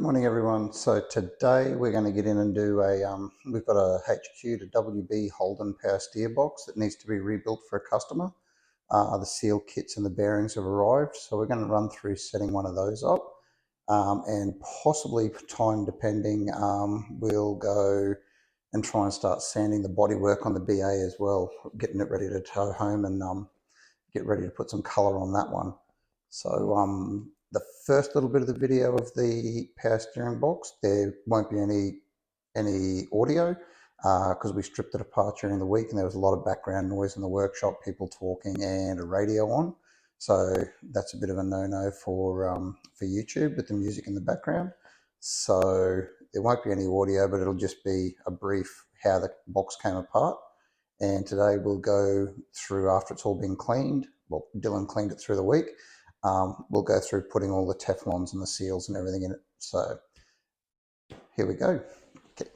morning everyone. So today we're going to get in and do we've got a HQ-WB Holden power steer box that needs to be rebuilt for a customer. The seal kits and the bearings have arrived, so we're going to run through setting one of those up, and possibly, time depending, we'll go and try and start sanding the bodywork on the BA as well, getting it ready to tow home and get ready to put some color on that one. So the first little bit of the video of the power steering box, there won't be any audio because we stripped it apart during the week and there was a lot of background noise in the workshop, people talking and a radio on. So that's a bit of a no-no for YouTube with the music in the background. So there won't be any audio, but it'll just be a brief how the box came apart. And today we'll go through, after it's all been cleaned, well, Dylan cleaned it through the week, we'll go through putting all the Teflons and the seals and everything in it. So here we go. Okay.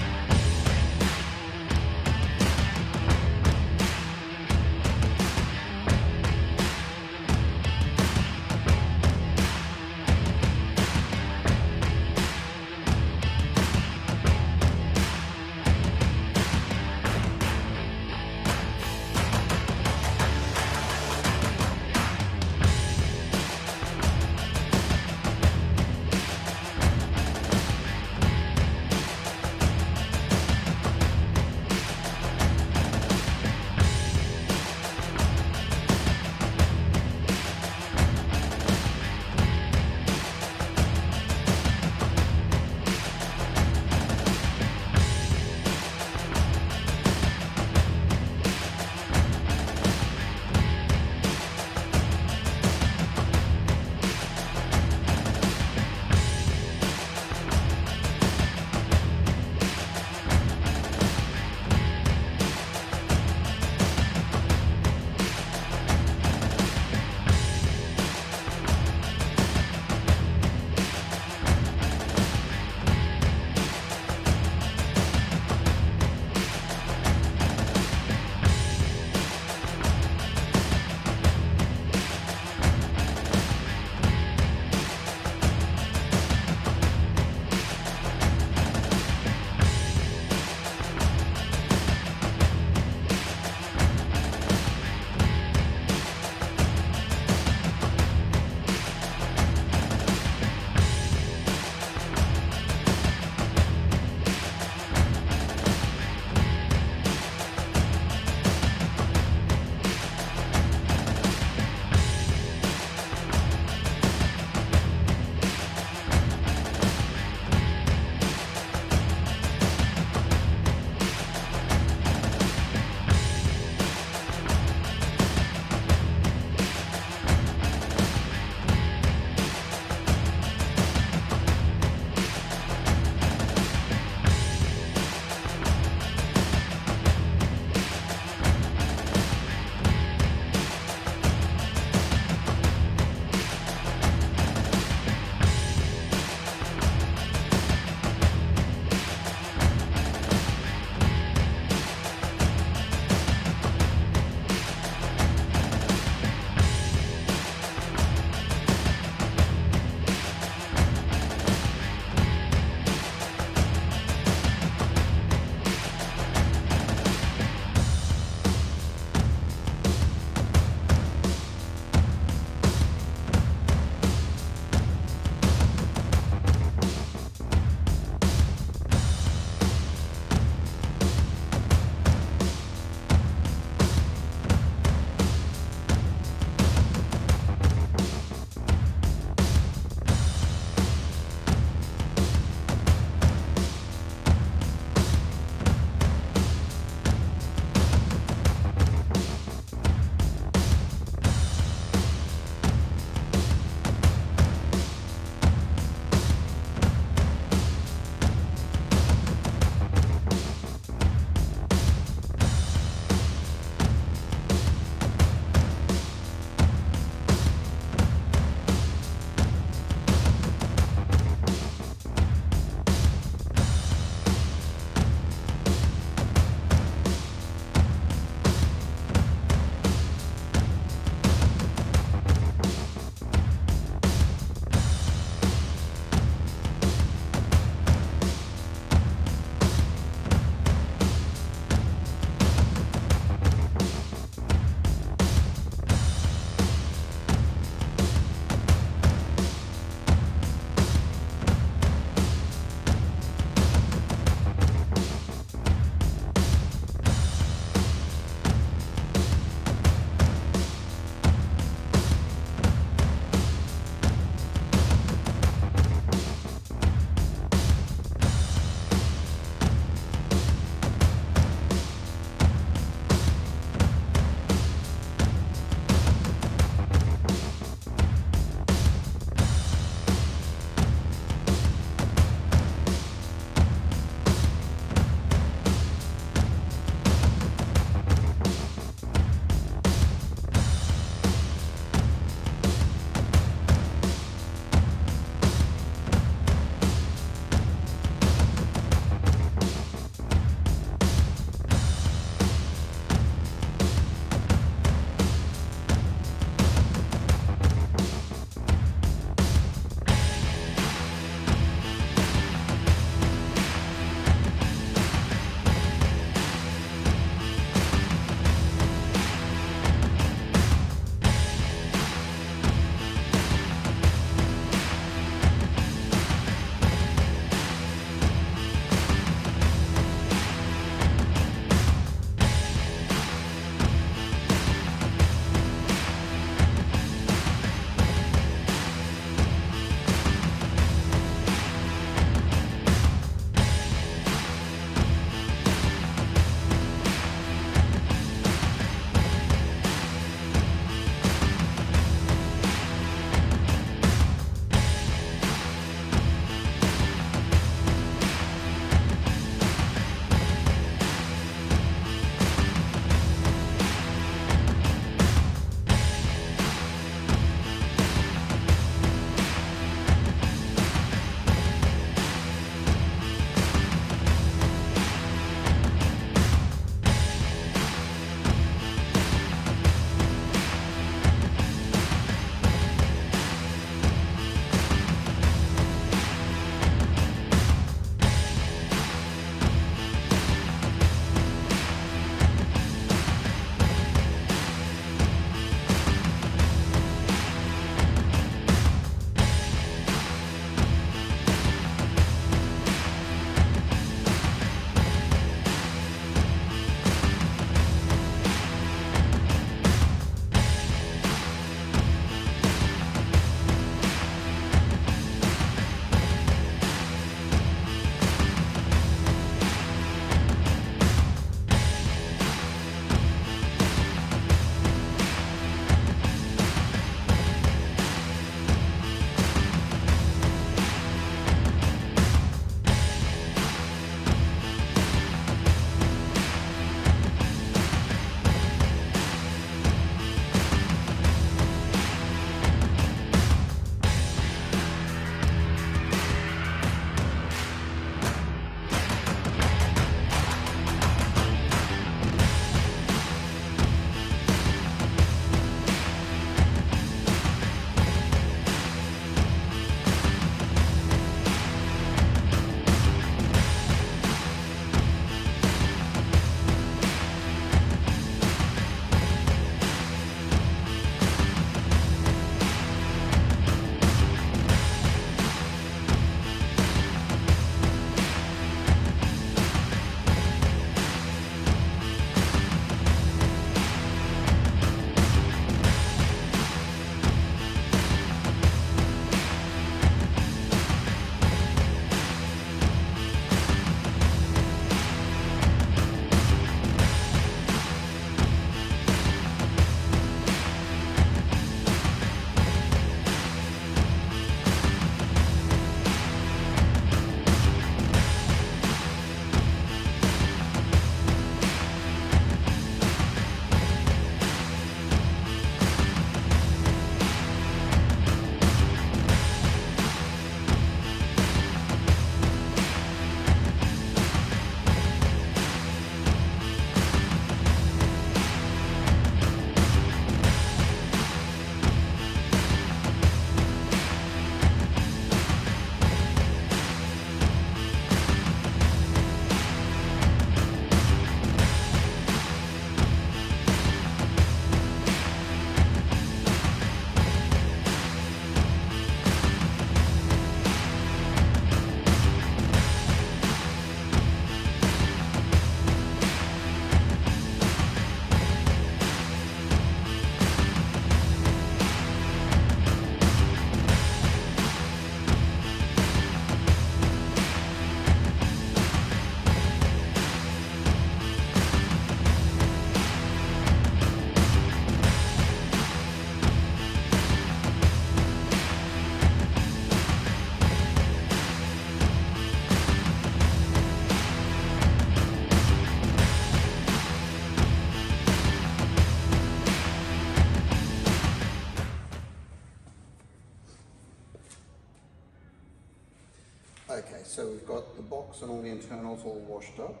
so we've got the box and all the internals all washed up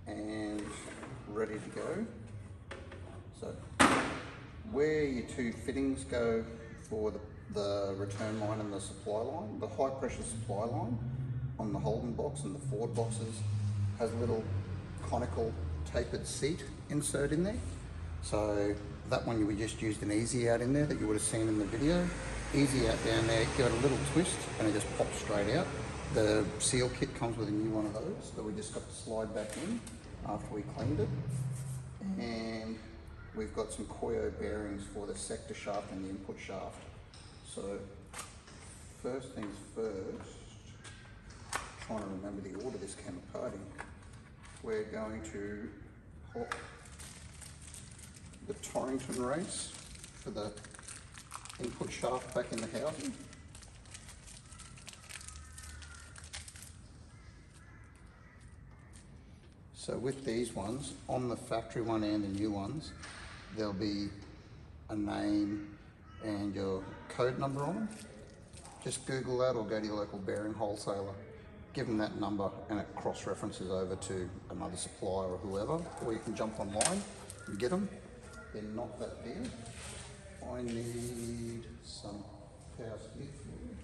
and ready to go. So where your two fittings go for the return line and the supply line, the high pressure supply line on the Holden box and the Ford boxes has a little conical tapered seat insert in there. So that one we just used an easy out in there that you would have seen in the video. Easy out down there, give it a little twist and it just pops straight out. The seal kit comes with a new one of those that we just got to slide back in after we cleaned it. And we've got some Koyo bearings for the sector shaft and the input shaft. So first things first, trying to remember the order this came apart in. We're going to pop the Torrington race for the input shaft back in the housing. So with these ones, on the factory one and the new ones, there'll be a name and your code number on them. Just Google that or go to your local bearing wholesaler. Give them that number and it cross-references over to another supplier or whoever, or you can jump online and get them. Then knock that down. I need some power stick fluid.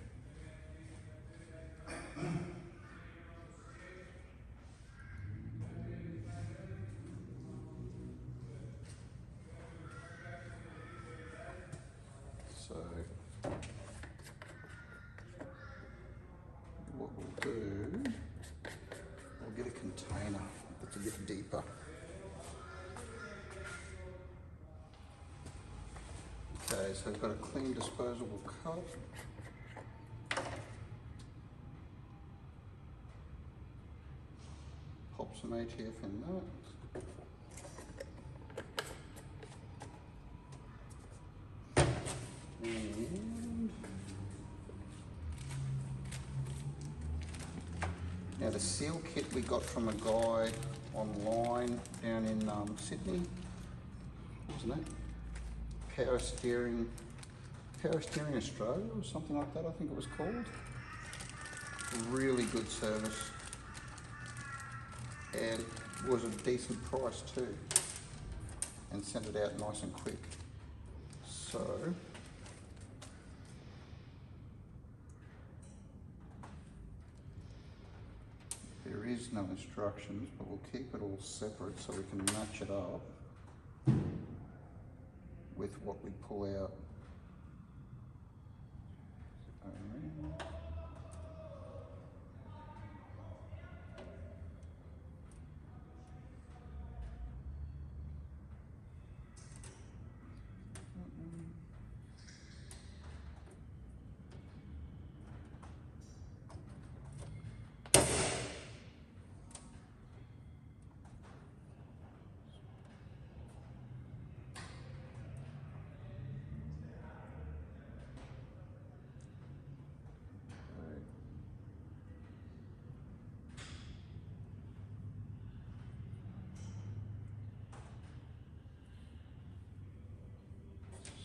So what we'll do, I'll get a container that's a bit deeper. Okay, so I've got a clean disposable cup. Pop some ATF in that. And now the seal kit we got from a guy online down in Sydney. Wasn't it? Power Steering Australia or something like that, I think it was called. Really good service and was a decent price too, and sent it out nice and quick. So there is no instructions, but we'll keep it all separate so we can match it up with what we pull out.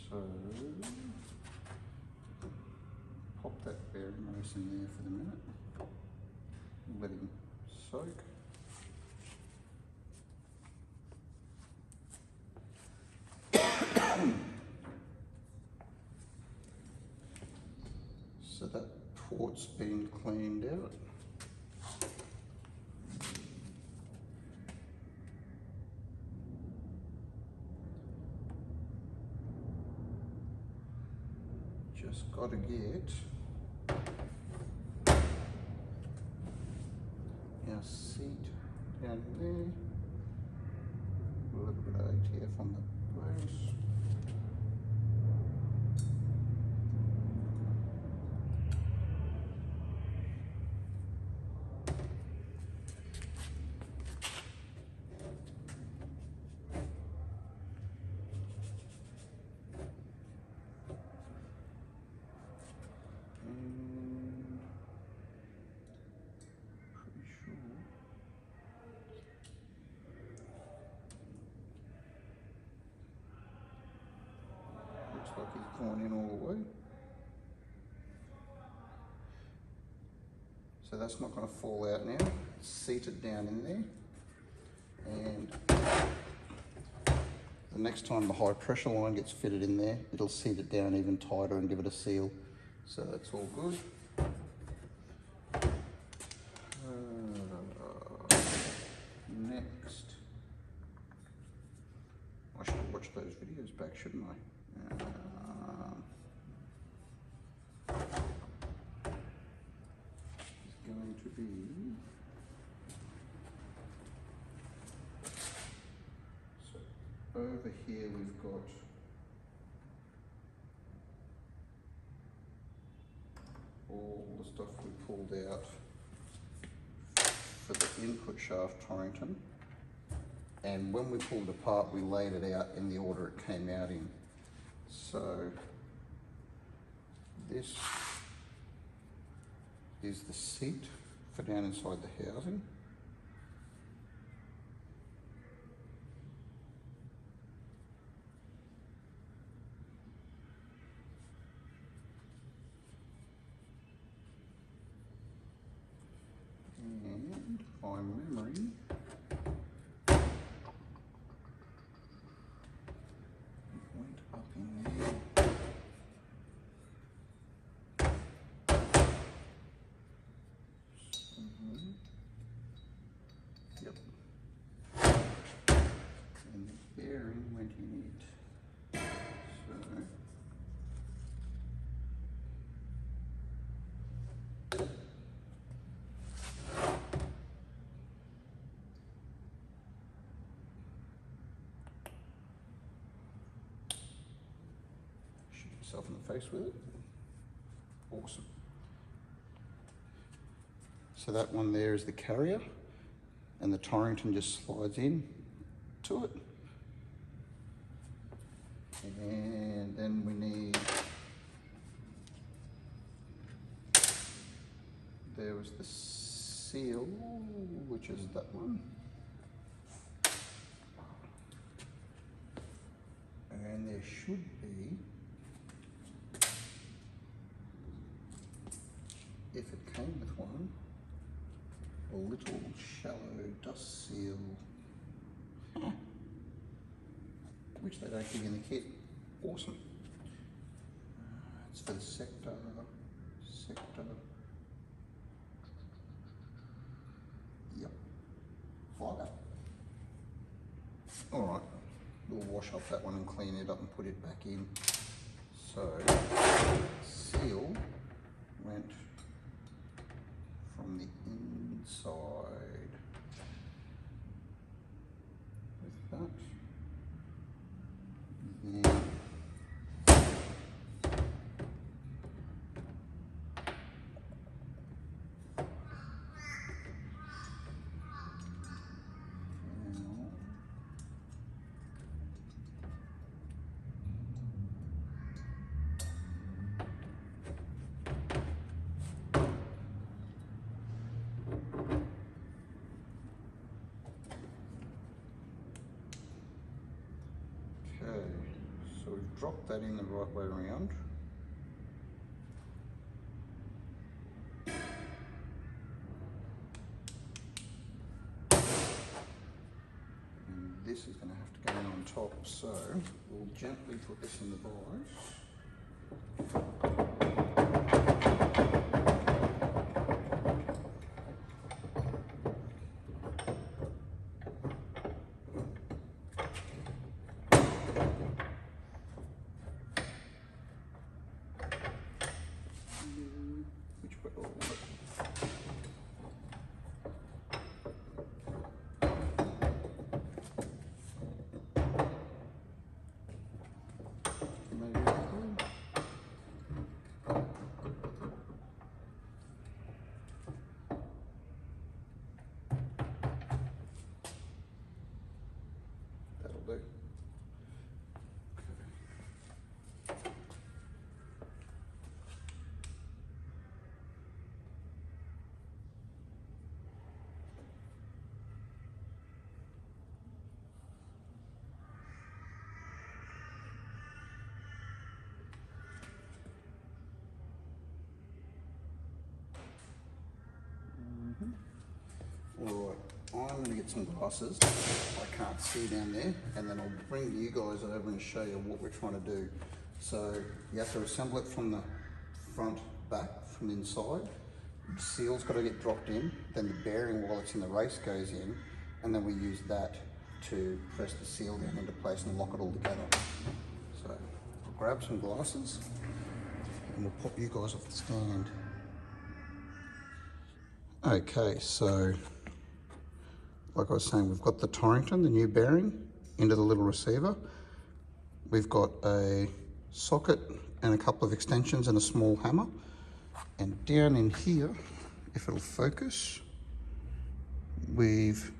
So pop that bearing race in there for the minute, let him soak. So that port's been cleaned out. Just got to get our seat down there, a little bit of ATF on the brace. Like he's gone in all the way. So So that's not going to fall out now. It's seated down in there. And the next time the high pressure line gets fitted in there, it'll seat it down even tighter and give it a seal. So that's all good. Next, I should have watched those videos back, shouldn't I? It's going to be so over here we've got all the stuff we pulled out for the input shaft Torrington, and when we pulled it apart we laid it out in the order it came out in. So this is the seat for down inside the housing. And by memory, it went up in there. Yep. And the bearing went in it. So shoot yourself in the face with it. Awesome. So that one there is the carrier, and the Torrington just slides in to it. And then we need, there was the seal, which is that one. And there should be, if it came with one, a little shallow dust seal, which they don't give in the kit. Awesome. It's for the sector. Yep. Fire. All right. We'll wash off that one and clean it up and put it back in. So, seal went from the inside with that. And so we've dropped that in the right way around. And this is going to have to go in on top, so we'll gently put this in the vise. get some glasses. I can't see down there, and then I'll bring you guys over and show you what we're trying to do. So you have to assemble it from the front, back, from inside. The seal's got to get dropped in, then the bearing while it's in the race goes in, and then we use that to press the seal down into place and lock it all together. So I'll grab some glasses and we'll pop you guys off the stand. Okay, so like I was saying, we've got the Torrington, the new bearing, into the little receiver. We've got a socket and a couple of extensions and a small hammer. And down in here, if it'll focus, we've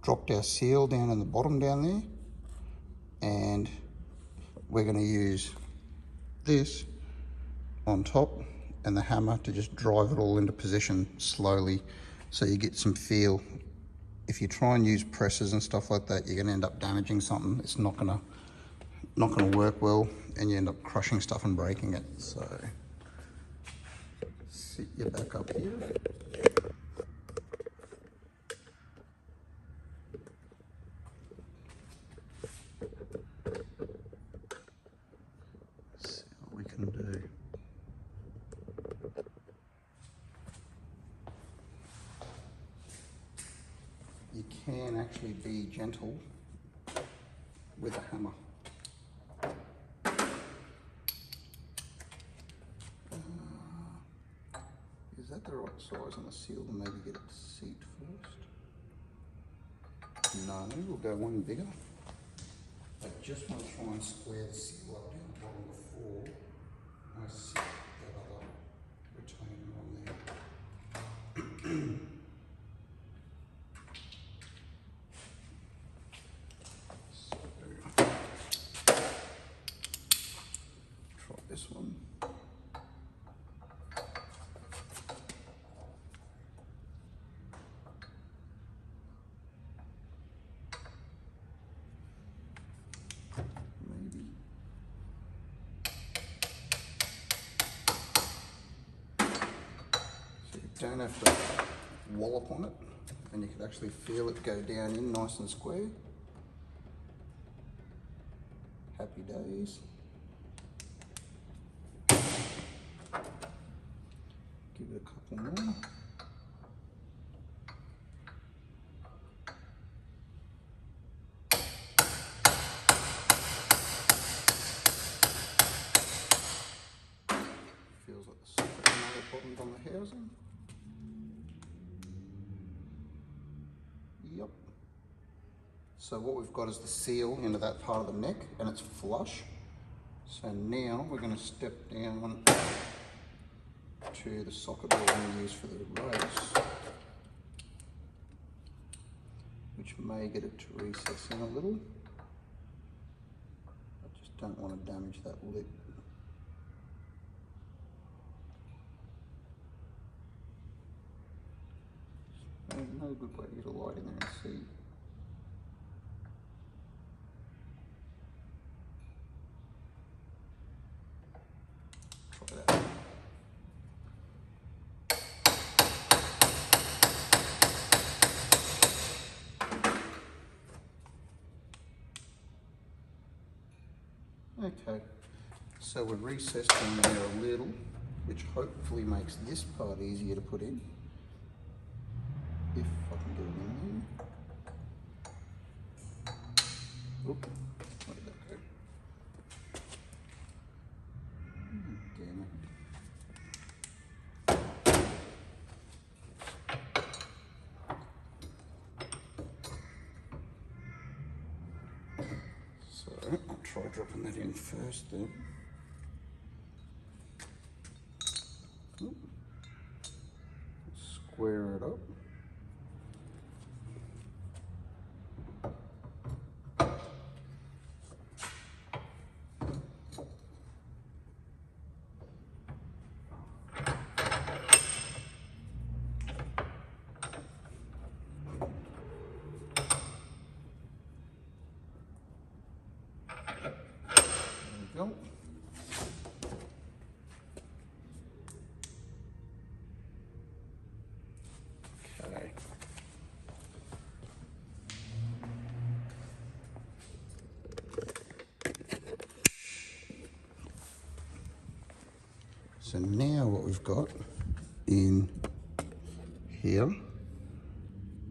dropped our seal down in the bottom down there, and we're going to use this on top and the hammer to just drive it all into position slowly so you get some feel. If you try and use presses and stuff like that, you're going to end up damaging something. It's not going to work well, and you end up crushing stuff and breaking it. So sit you back up here. See what we can do. You can actually be gentle with a hammer. Is that the right size on the seal to maybe get it to seat first? No, we'll go one bigger. I just want to try and square the seal up down the bottom before I sit that other retainer on there. Try this one. Don't have to wallop on it, and you can actually feel it go down in nice and square. Happy days. Give it a couple more. Feels like the socket may have bottomed on the housing. Yep. So what we've got is the seal into that part of the neck, and it's flush. So now we're going to step down to the socket we're going to use for the race, which may get it to recess in a little. I just don't want to damage that lip. No good way to get a light in there and see. Try that. Okay, so we're recessed in there a little, which hopefully makes this part easier to put in. If I can get it in there. Oop, where did that go? Damn it. So I'll try dropping that in first then. Oop. Square it up. Go. Okay. So now what we've got in here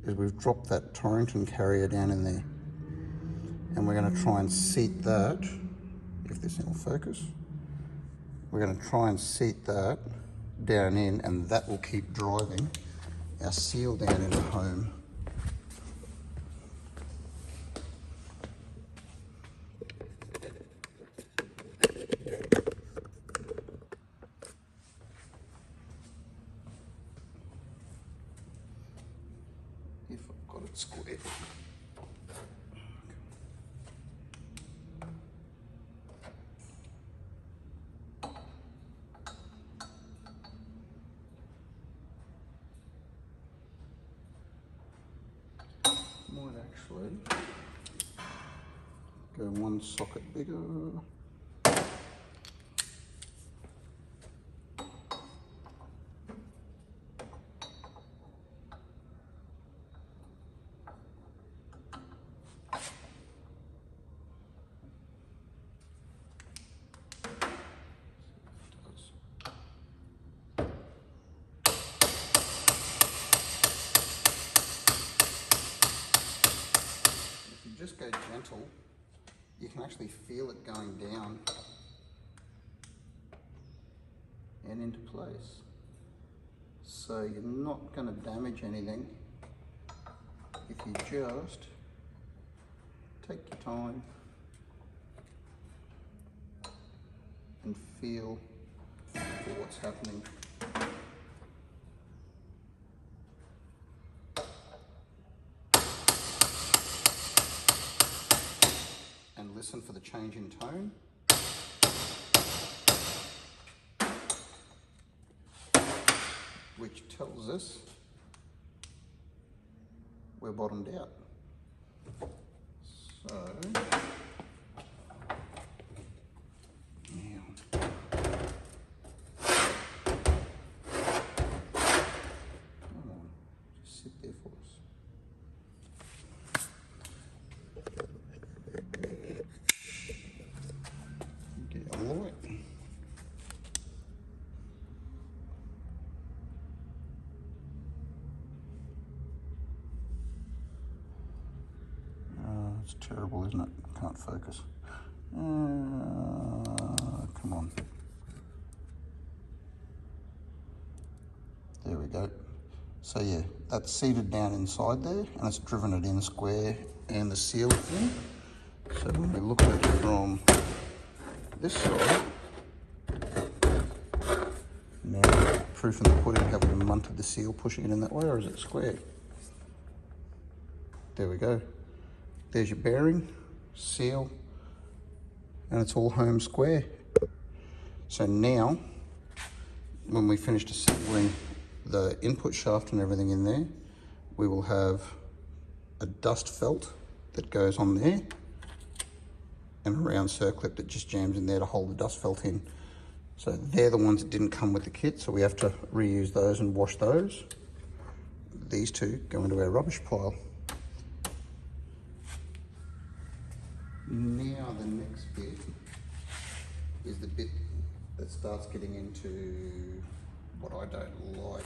is we've dropped that Torrington carrier down in there, and we're going to try and seat that, if this thing will focus, we're going to try and seat that down in, and that will keep driving our seal down into home. If I've got it squared. Might actually go one socket bigger. Just go gentle, you can actually feel it going down and into place. So you're not going to damage anything if you just take your time and feel for what's happening. Listen for the change in tone. Which tells us we're bottomed out. So now come on, just sit there for us. It's terrible, isn't it? Can't focus. Come on. There we go. So yeah, that's seated down inside there, and it's driven it in square, and the seal in. So when we look at it from this side, now proof in the pudding, have we munted the seal pushing it in that way, or is it square? There we go. There's your bearing, seal, and it's all home square. So now, when we finish assembling the input shaft and everything in there, we will have a dust felt that goes on there, and a round circlip that just jams in there to hold the dust felt in. So they're the ones that didn't come with the kit, so we have to reuse those and wash those. These two go into our rubbish pile. Now the next bit is the bit that starts getting into what I don't like.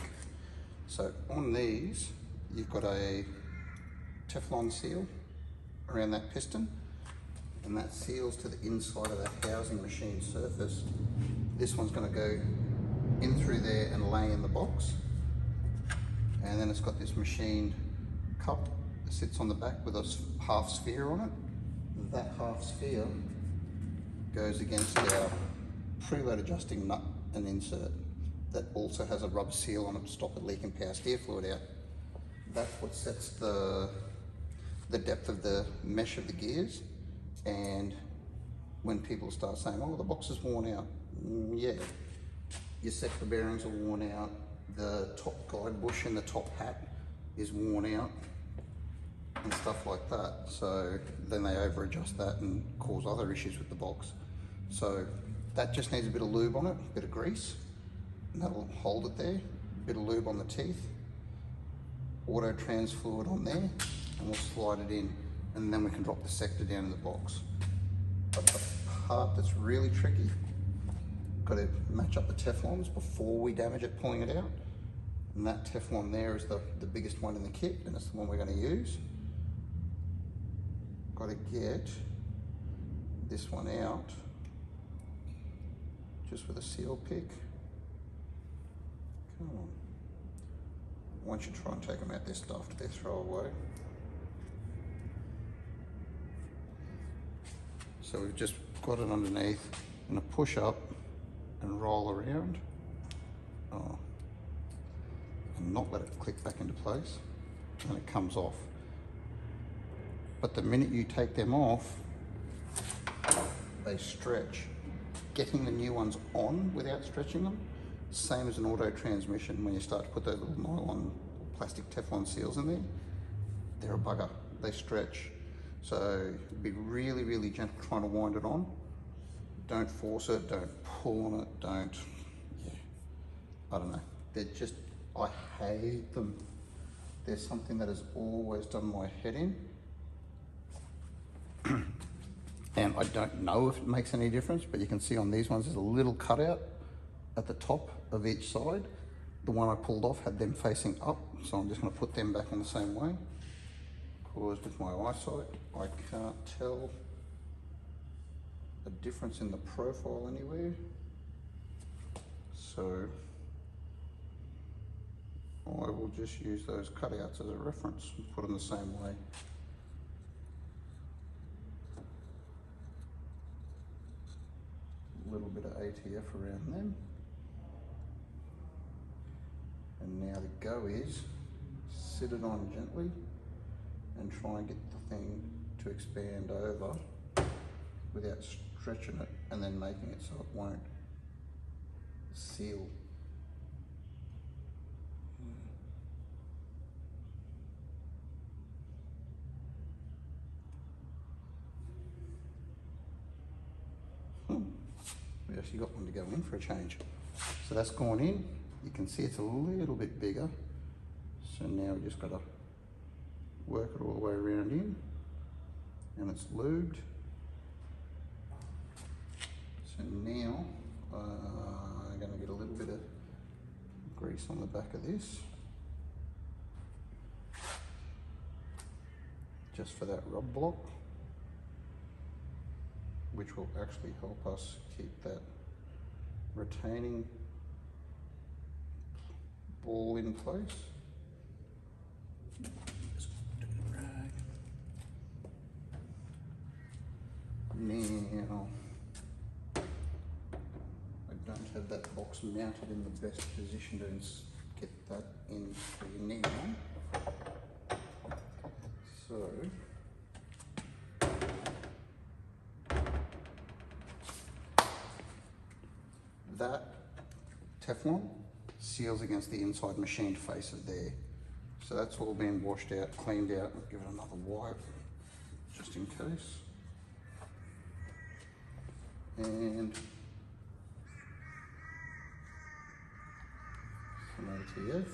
So on these, you've got a Teflon seal around that piston, and that seals to the inside of that housing machine surface. This one's going to go in through there and lay in the box, and then it's got this machined cup that sits on the back with a half sphere on it. That half sphere goes against our preload adjusting nut and insert that also has a rubber seal on it to stop it leaking power steer fluid out. That's what sets the depth of the mesh of the gears. And when people start saying, oh, the box is worn out, yeah, your sector bearings are worn out, the top guide bush and the top hat is worn out, and stuff like that. So then they over adjust that and cause other issues with the box. So that just needs a bit of lube on it, a bit of grease, and that'll hold it there. A bit of lube on the teeth, auto trans fluid on there, and we'll slide it in, and then we can drop the sector down in the box. But the part that's really tricky got to match up the Teflons before we damage it pulling it out. And that Teflon there is the biggest one in the kit, and it's the one we're going to use. Got to get this one out just with a seal pick. Come on. Once you try and take them out, they're stuffed, they're throwaway. So we've just got it underneath, and a push up and roll around. Oh. And not let it click back into place, and it comes off. But the minute you take them off, they stretch. Getting the new ones on without stretching them, same as an auto transmission. When you start to put those little nylon plastic Teflon seals in there, they're a bugger, they stretch. So be really, really gentle trying to wind it on. Don't force it, don't pull on it, don't, yeah, I don't know. They're just, I hate them. There's something that has always done my head in. And I don't know if it makes any difference, but you can see on these ones, there's a little cutout at the top of each side. The one I pulled off had them facing up, so I'm just gonna put them back in the same way. Because with my eyesight, I can't tell a difference in the profile anywhere. So I will just use those cutouts as a reference and put them the same way. A little bit of ATF around them. And now the go is sit it on gently and try and get the thing to expand over without stretching it, and then making it so it won't seal. We actually got one to go in for a change. So that's gone in. You can see it's a little bit bigger. So now we just got to work it all the way around in, and it's lubed. So now I'm going to get a little bit of grease on the back of this, just for that rub block, which will actually help us keep that retaining ball in place. Just do a rag. Now, I don't have that box mounted in the best position to get that in for you now. So, that Teflon seals against the inside machined faces there. So that's all been washed out, cleaned out. I'll give it another wipe, just in case. And some ATF.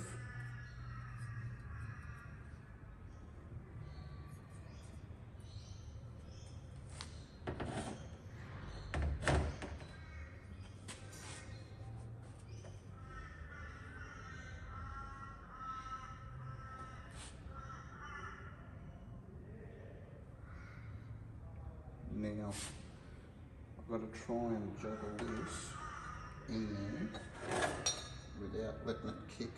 Now, I've got to try and juggle this in there without letting it kick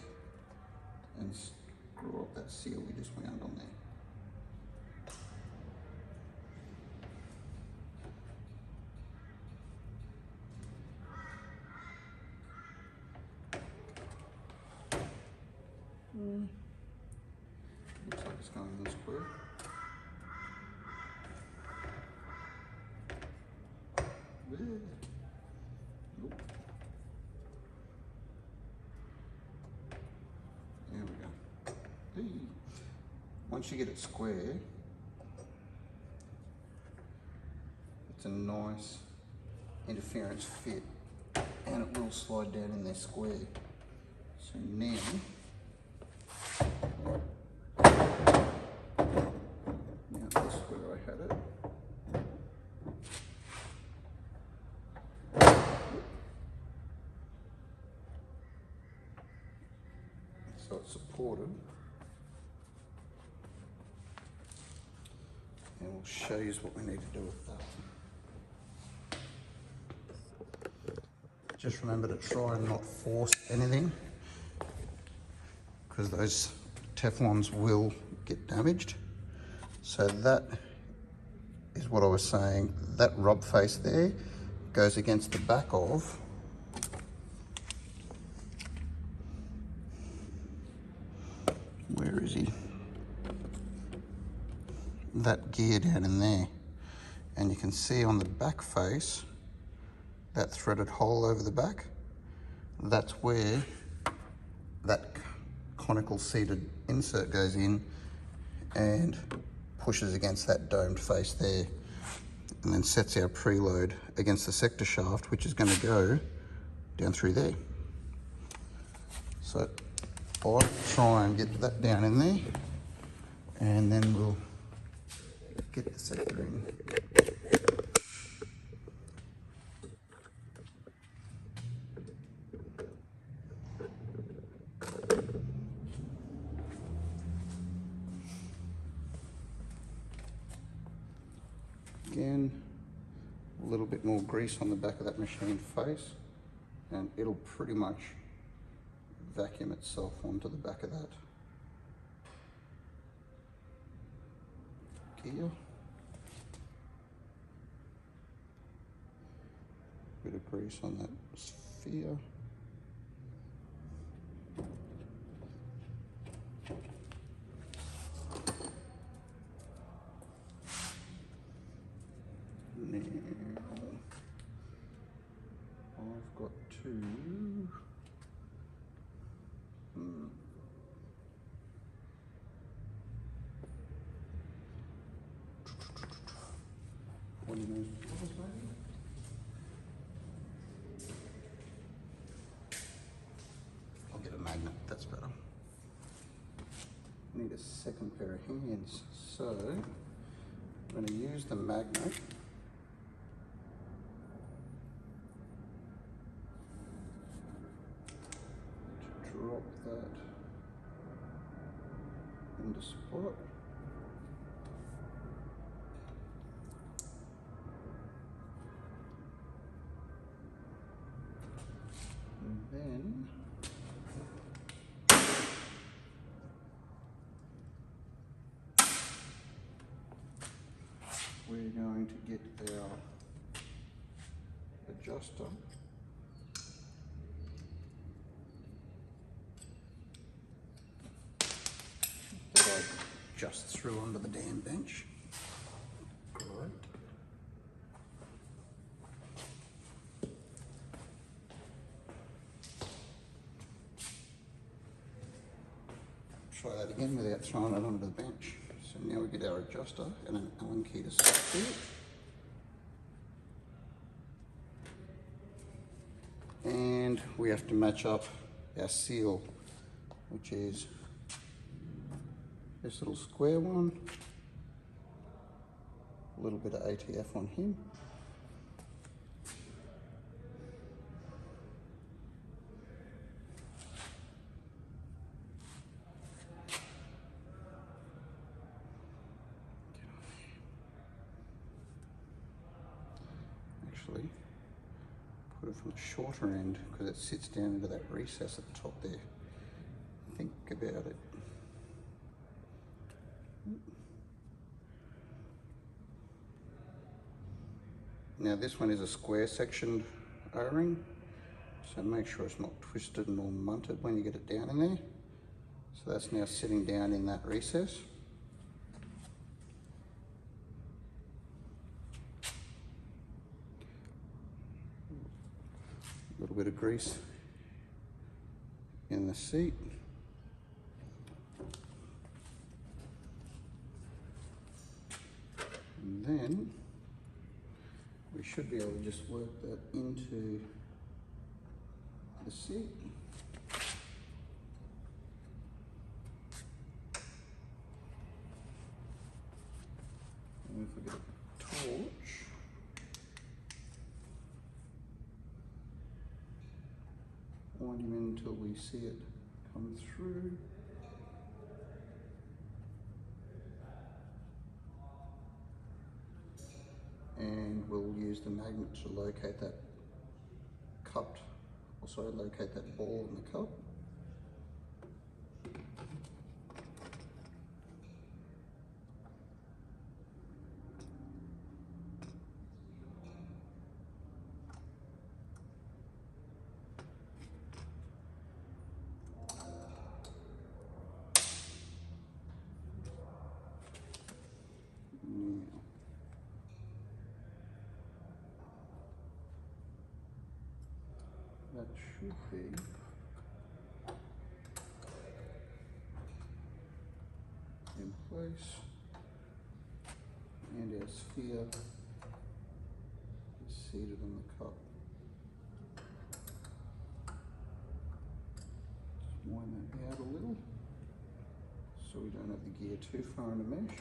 and screw up that seal we just wound on there. Looks like it's going in square. Nope. There we go. Hey. Once you get it square, it's a nice interference fit, and it will slide down in there square. So now, this is where I had it. supported. And we'll show you what we need to do with that. Just remember to try and not force anything, because those Teflons will get damaged. So that is what I was saying. That rub face there goes against the back of where is he? That gear down in there. And you can see on the back face that threaded hole over the back. That's where that conical seated insert goes in and pushes against that domed face there, and then sets our preload against the sector shaft, which is going to go down through there. So I'll try and get that down in there, and then we'll get the sector in. Again, a little bit more grease on the back of that machine face, and it'll pretty much vacuum itself onto the back of that gear. Bit of grease on that sphere. Now, I've got two. What do you know? I'll get a magnet, that's better. I need a second pair of hands, so I'm going to use the magnet to drop that into spot. And then we're going to get our adjuster that I just threw onto the damn bench. Great. Try that again without throwing it onto the bench. So now we get our adjuster and an Allen key to set it. And we have to match up our seal, which is this little square one, a little bit of ATF on him. Actually, put it from the shorter end because it sits down into that recess at the top there. Think about it. Now this one is a square sectioned O-ring, so make sure it's not twisted nor munted when you get it down in there. So that's now sitting down in that recess. A little bit of grease in the seat. And then we should be able to just work that into the seat. And if we get a torch, wind him in until we see it come through. and we'll use the magnet to locate that cupped, or sorry, locate that ball in the cup. That should be in place, and our sphere is seated in the cup. Just wind that out a little so we don't have the gear too far in the mesh.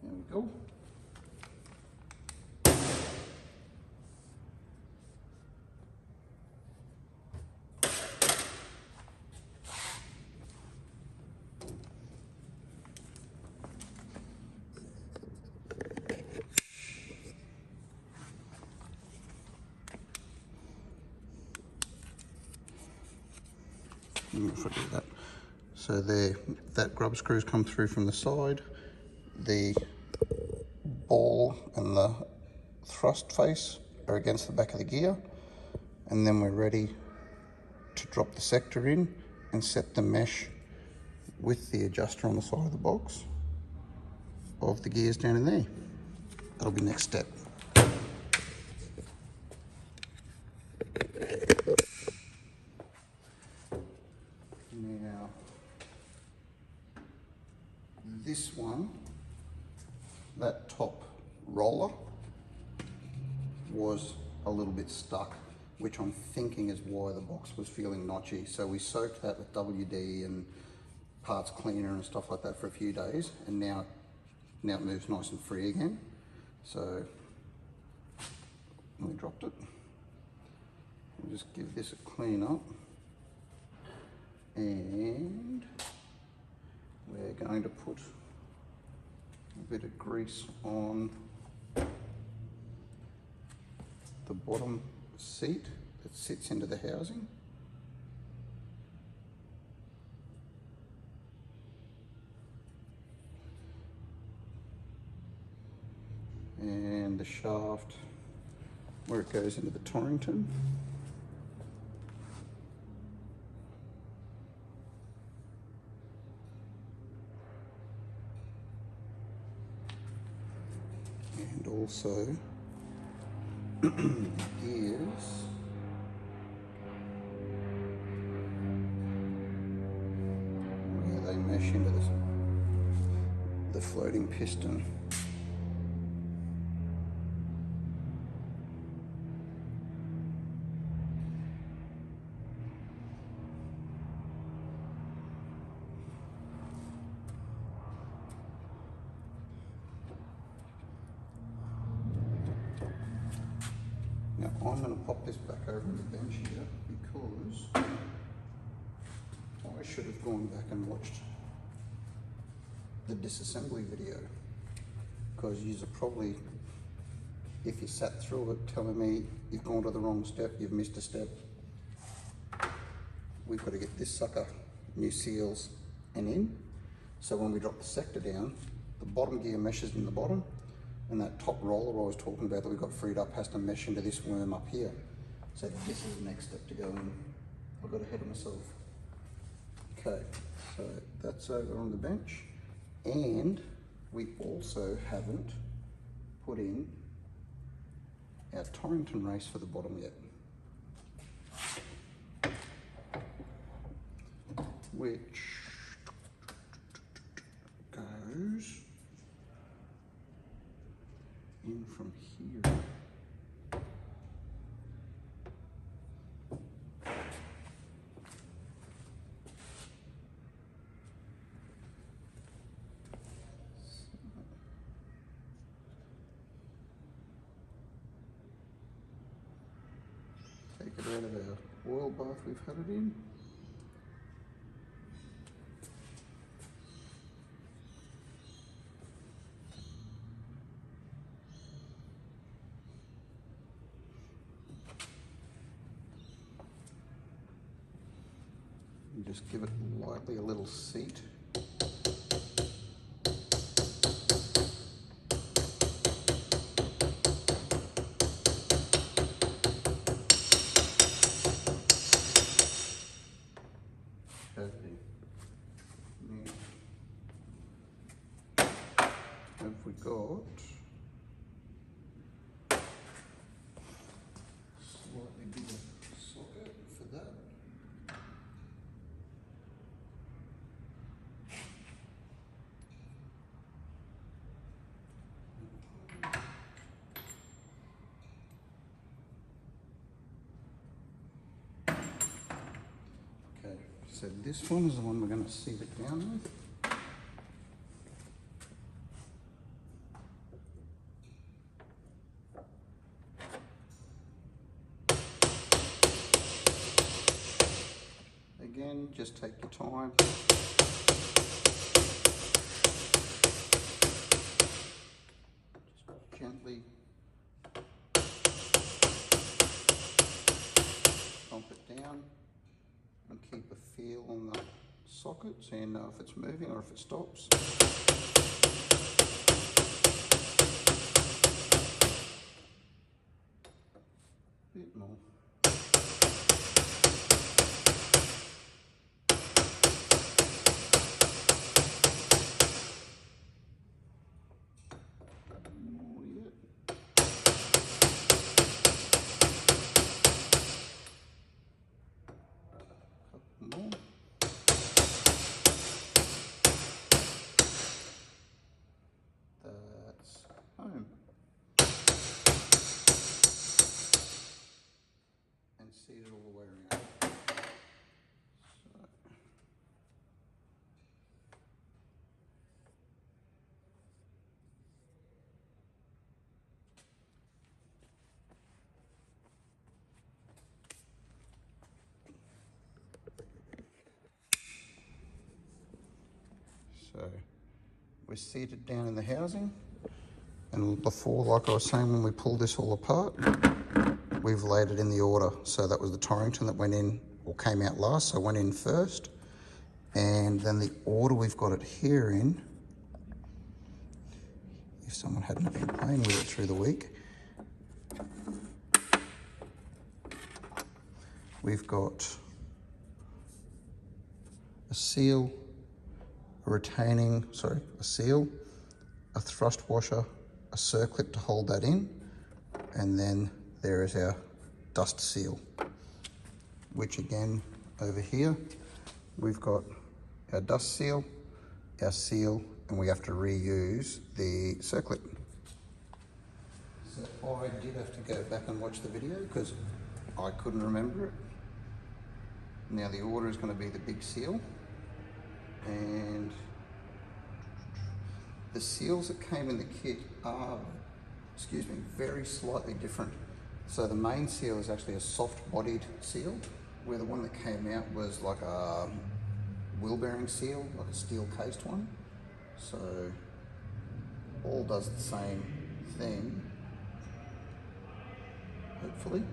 There we go. If I do that. So there, that grub screws come through from the side, the ball and the thrust face are against the back of the gear, and then we're ready to drop the sector in and set the mesh with the adjuster on the side of the box of the gears down in there. That'll be next step. Now, this one, that top roller was a little bit stuck, which I'm thinking is why the box was feeling notchy. So we soaked that with WD and parts cleaner and stuff like that for a few days, and now it moves nice and free again. So we dropped it. We'll just give this a clean up, and we're going to put a bit of grease on the bottom seat that sits into the housing. And the shaft where it goes into the Torrington. And also gears where they mesh into the floating piston. Now I'm going to pop this back over the bench here because I should have gone back and watched the disassembly video, because you're probably, if you sat through it, telling me you've gone to the wrong step, you've missed a step. We've got to get this sucker new seals and in, so when we drop the sector down, the bottom gear meshes in the bottom, and that top roller I was talking about that we got freed up has to mesh into this worm up here. So this is the next step to go in. I got ahead of myself. Okay, so that's over on the bench, and we also haven't put in our Torrington race for the bottom yet, which goes in from here. Take it out of our oil bath we've had it in. just give it lightly a little seat. Okay. Now, have we got slightly bigger socket for that? Okay, so this one is the one we're going to seat it down with. Again, just take your time. Just gently bump it down and keep a feel on the socket so you know if it's moving or if it stops. A bit more. That's home. And seat it all the way around. So we're seated down in the housing, and before, like I was saying, when we pulled this all apart, we've laid it in the order. So that was the Torrington that went in or came out last, so went in first. And then the order we've got it here in, if someone hadn't been playing with it through the week, we've got a seal, a seal, a thrust washer, a circlip to hold that in, and then there is our dust seal, which again, over here, we've got our dust seal, our seal, and we have to reuse the circlip. So I did have to go back and watch the video because I couldn't remember it. Now the order is going to be the big seal, and the seals that came in the kit are, very slightly different. So the main seal is actually a soft-bodied seal, where the one that came out was like a wheel bearing seal, like a steel-cased one. So all does the same thing, hopefully.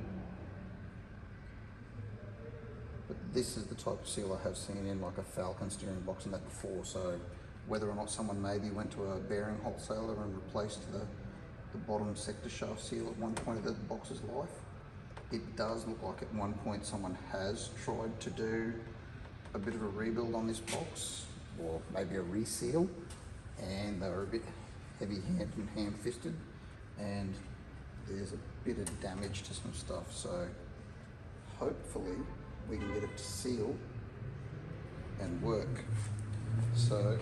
But this is the type of seal I have seen in like a Falcon steering box and that before. So whether or not someone maybe went to a bearing wholesaler and replaced the bottom sector shaft seal at one point of the box's life, it does look like at one point someone has tried to do a bit of a rebuild on this box, or maybe a reseal, and they were a bit heavy-handed and ham-fisted, and there's a bit of damage to some stuff. So hopefully we can get it to seal and work. So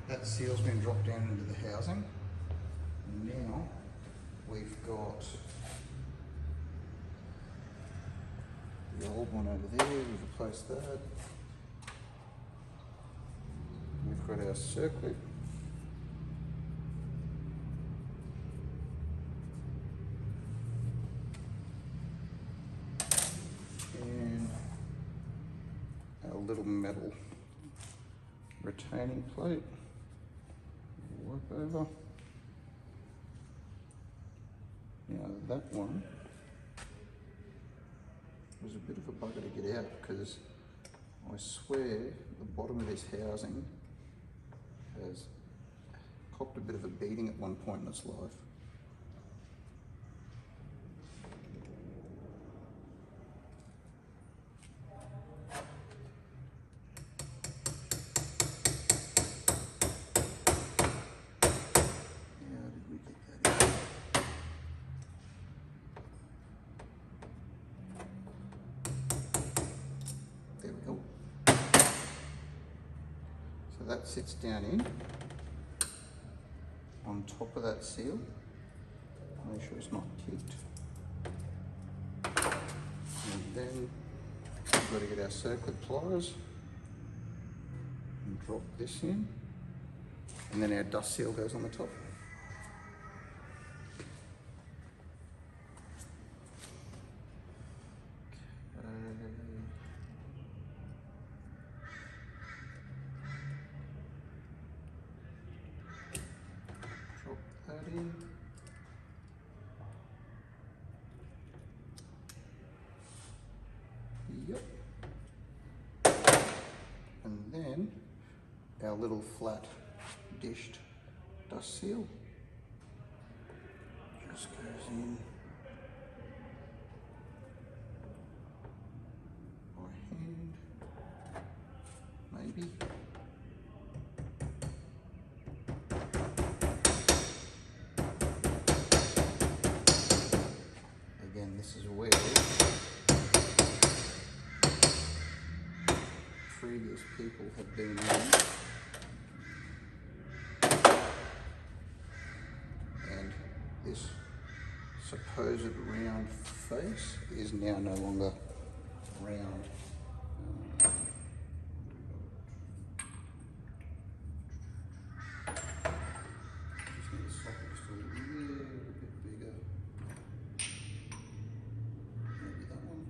that seal's been dropped down into the housing. Now we've got the old one over there, we've replaced that. We've got our circlip. And our little metal retaining plate. Work over. Now that one was a bit of a bugger to get out because I swear the bottom of this housing has copped a bit of a beating at one point in its life. How did we get that in? There we go. So that sits down in on top of that seal. Make sure it's not tipped. And then we've got to get our circlip pliers and drop this in. And then our dust seal goes on the top. Drop that in. Yep. And then our little flat dished dust seal just goes in by hand, maybe. Again, this is where previous people have been in, and this supposed round face is now no longer round. Just need the socket just a little bit bigger. Maybe that one.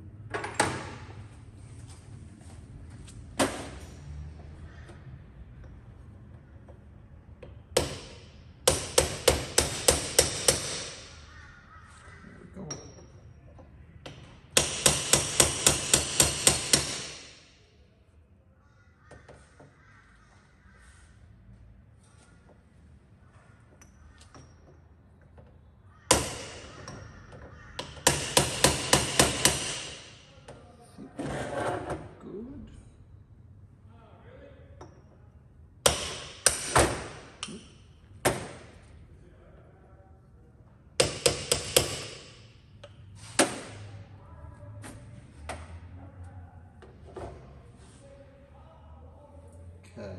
Okay.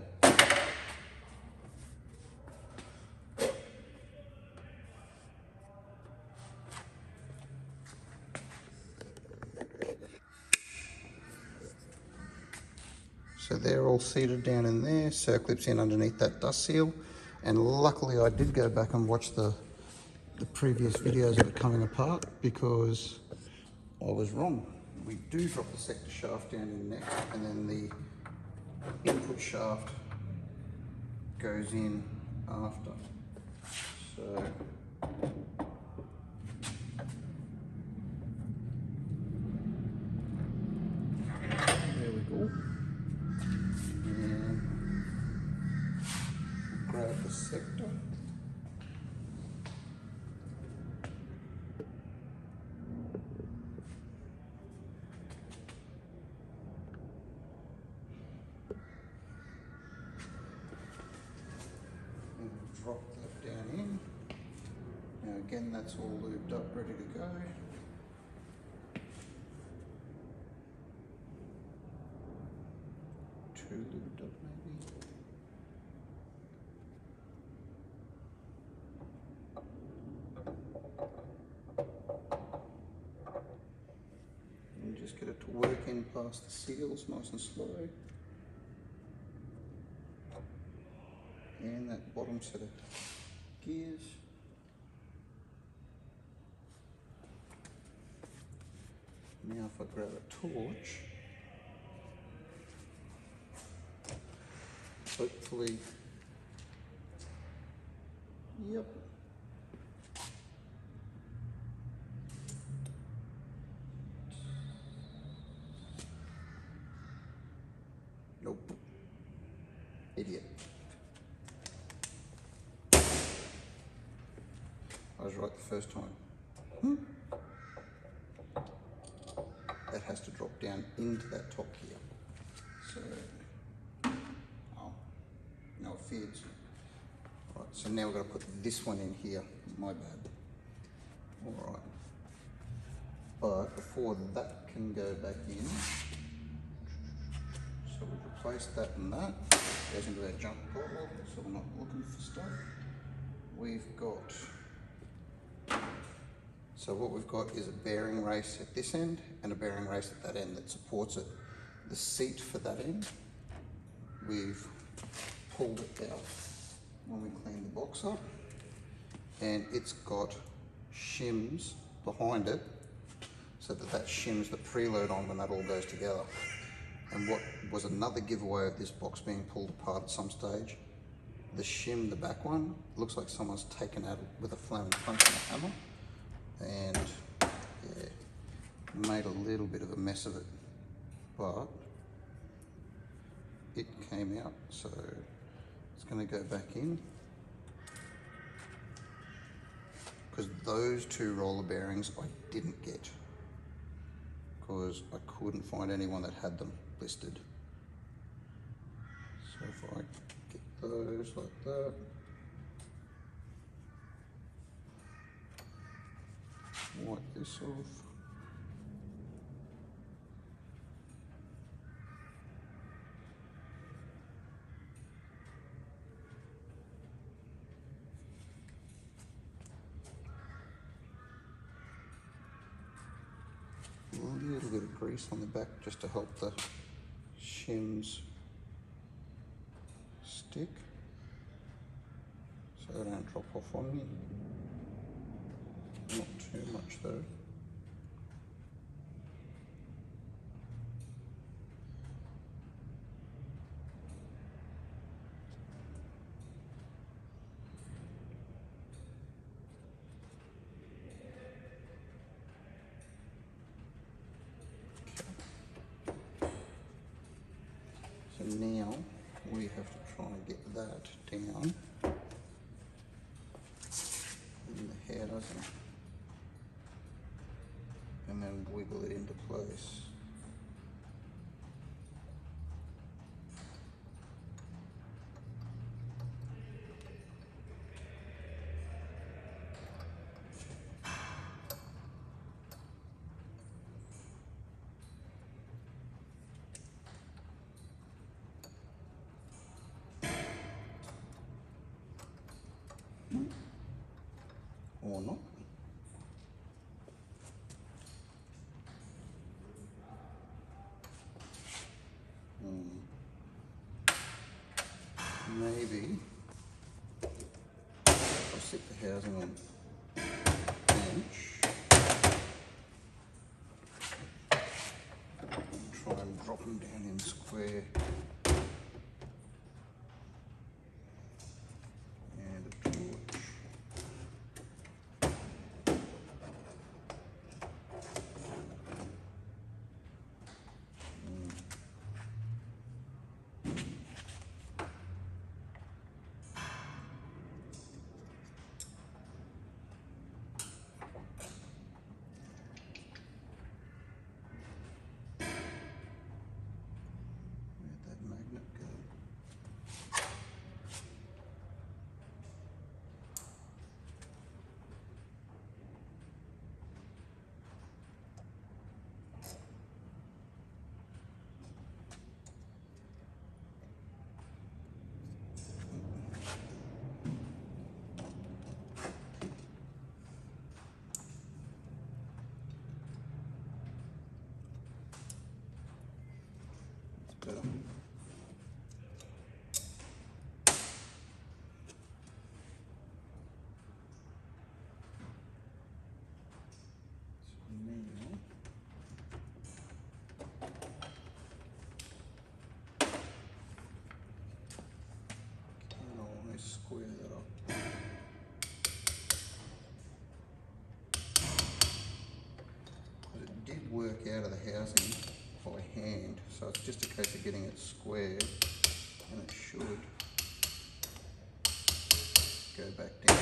So they're all seated down in there, circlips in underneath that dust seal, and luckily I did go back and watch the previous videos of it coming apart because I was wrong. We do drop the sector shaft down in next, and then the input shaft goes in after. So there we go. And grab the sector. Drop that down in. Now again, that's all lubed up, ready to go. Too lubed up maybe. And just get it to work in past the seals, nice and slow. And that bottom set of gears. Now if I grab a torch, hopefully, yep. I was right the first time. That has to drop down into that top here. So, oh, no, it feeds. Right, so now we've got to put this one in here. My bad. All right. But before that can go back in, so we've replaced that and that. Goes into our junk pile, so we're not looking for stuff. We've got, so what we've got is a bearing race at this end and a bearing race at that end that supports it. The seat for that end, we've pulled it out when we cleaned the box up, and it's got shims behind it so that shims the preload on when that all goes together. And what was another giveaway of this box being pulled apart at some stage, the shim, the back one, looks like someone's taken out with a flaming punch and a hammer, and yeah, made a little bit of a mess of it, but it came out, so it's going to go back in, because those two roller bearings I didn't get because I couldn't find anyone that had them listed. So if I get those like that, wipe this off. A little bit of grease on the back just to help the shims stick so they don't drop off on me. Not too much though. So now we have to try and get that down in the housing and then wiggle it into place. Or not. Maybe if I sit the housing on bench, try and drop them down in square. And a torch. Better. Square that up. It did work out of the housing by hand, so it's just a case of getting it squared, and it should go back down.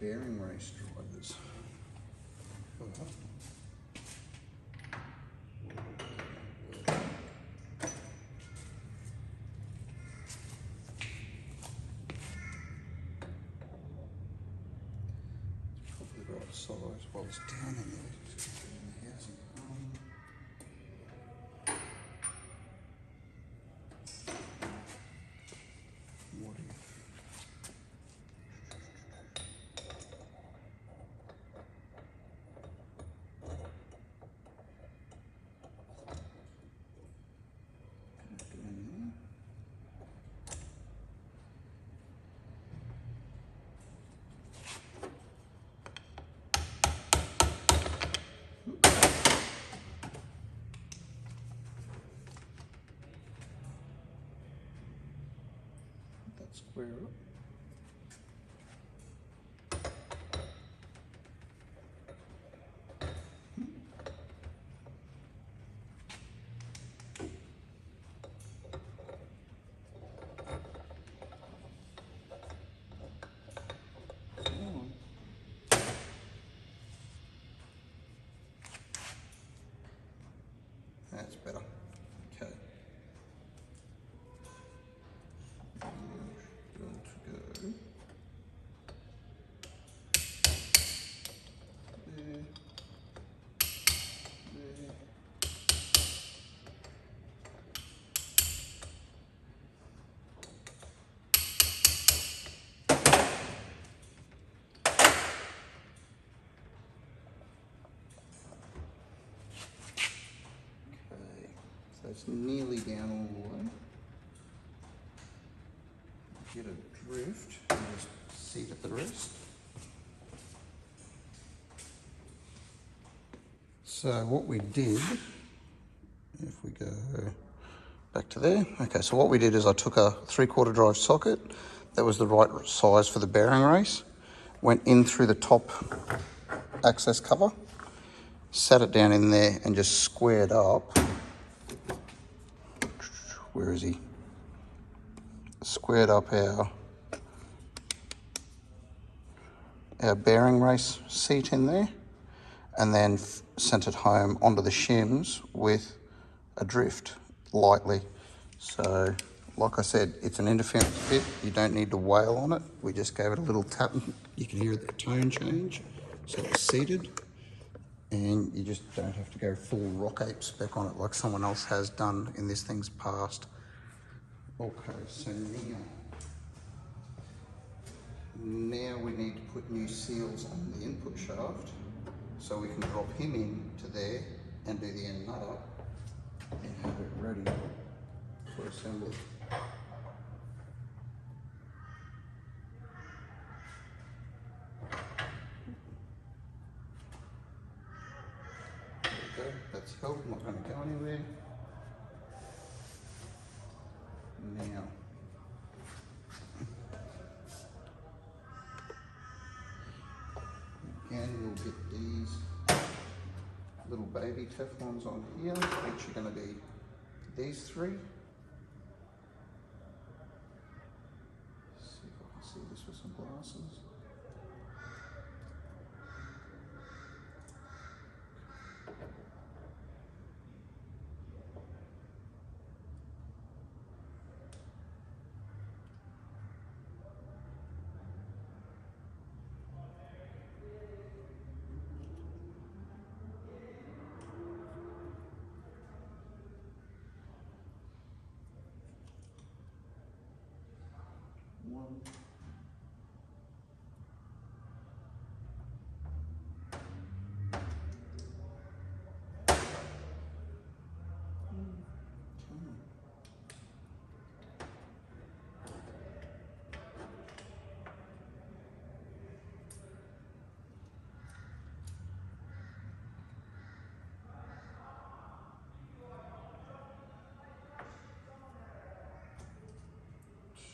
bearing race drivers. Probably the right size while it's down in there. Just get it in the housing. What if? Square up. That's better. Okay. Going to go there. There. Okay. So it's nearly down all the way. Get a drift and just seat at the rest. So what we did, if we go back to there, okay, so what we did is I took a 3/4 drive socket that was the right size for the bearing race, went in through the top access cover, sat it down in there and just squared up. Where is he? Squared up our bearing race seat in there, and then sent it home onto the shims with a drift lightly. So like I said, it's an interference bit. You don't need to wail on it. We just gave it a little tap. You can hear the tone change. So it's seated, and you just don't have to go full rock ape spec on it like someone else has done in this thing's past. Okay, so now we need to put new seals on the input shaft, so we can drop him in to there and do the end nut up and have it ready for assembly. There we go, that's held, not going to go anywhere. Now, again, we'll get these little baby Teflons on here, which are going to be these three. Let's see if I can see this with some glasses. One.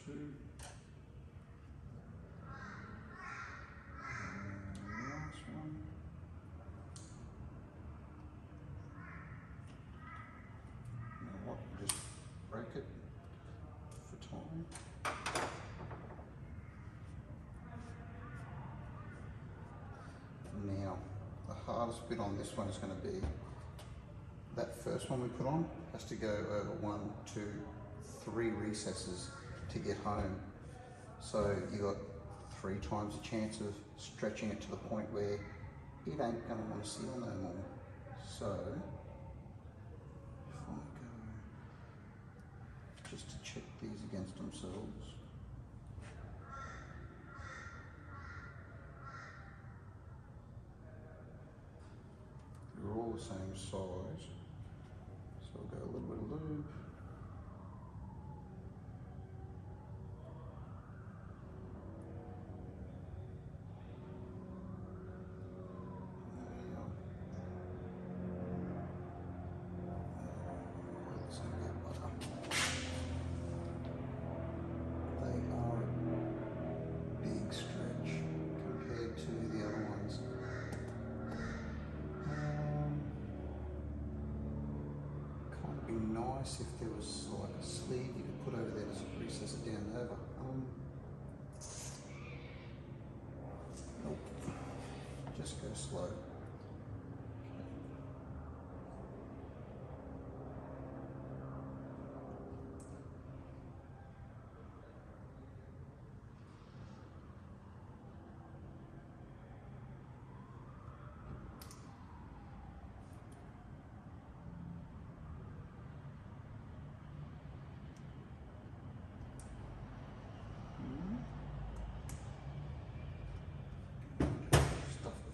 Two. Last one. You know what? Just break it for time. hardest bit on this one is going to be that first one we put on has to go over 1, 2, 3 recesses to get home. So you got 3 times the chance of stretching it to the point where it ain't going to want to seal no more. So if I go just to check these against themselves. They're all the same size. So I'll go a little bit of lube. If there was like a sleeve you could put over there to recess it down over. Nope. Just go slow.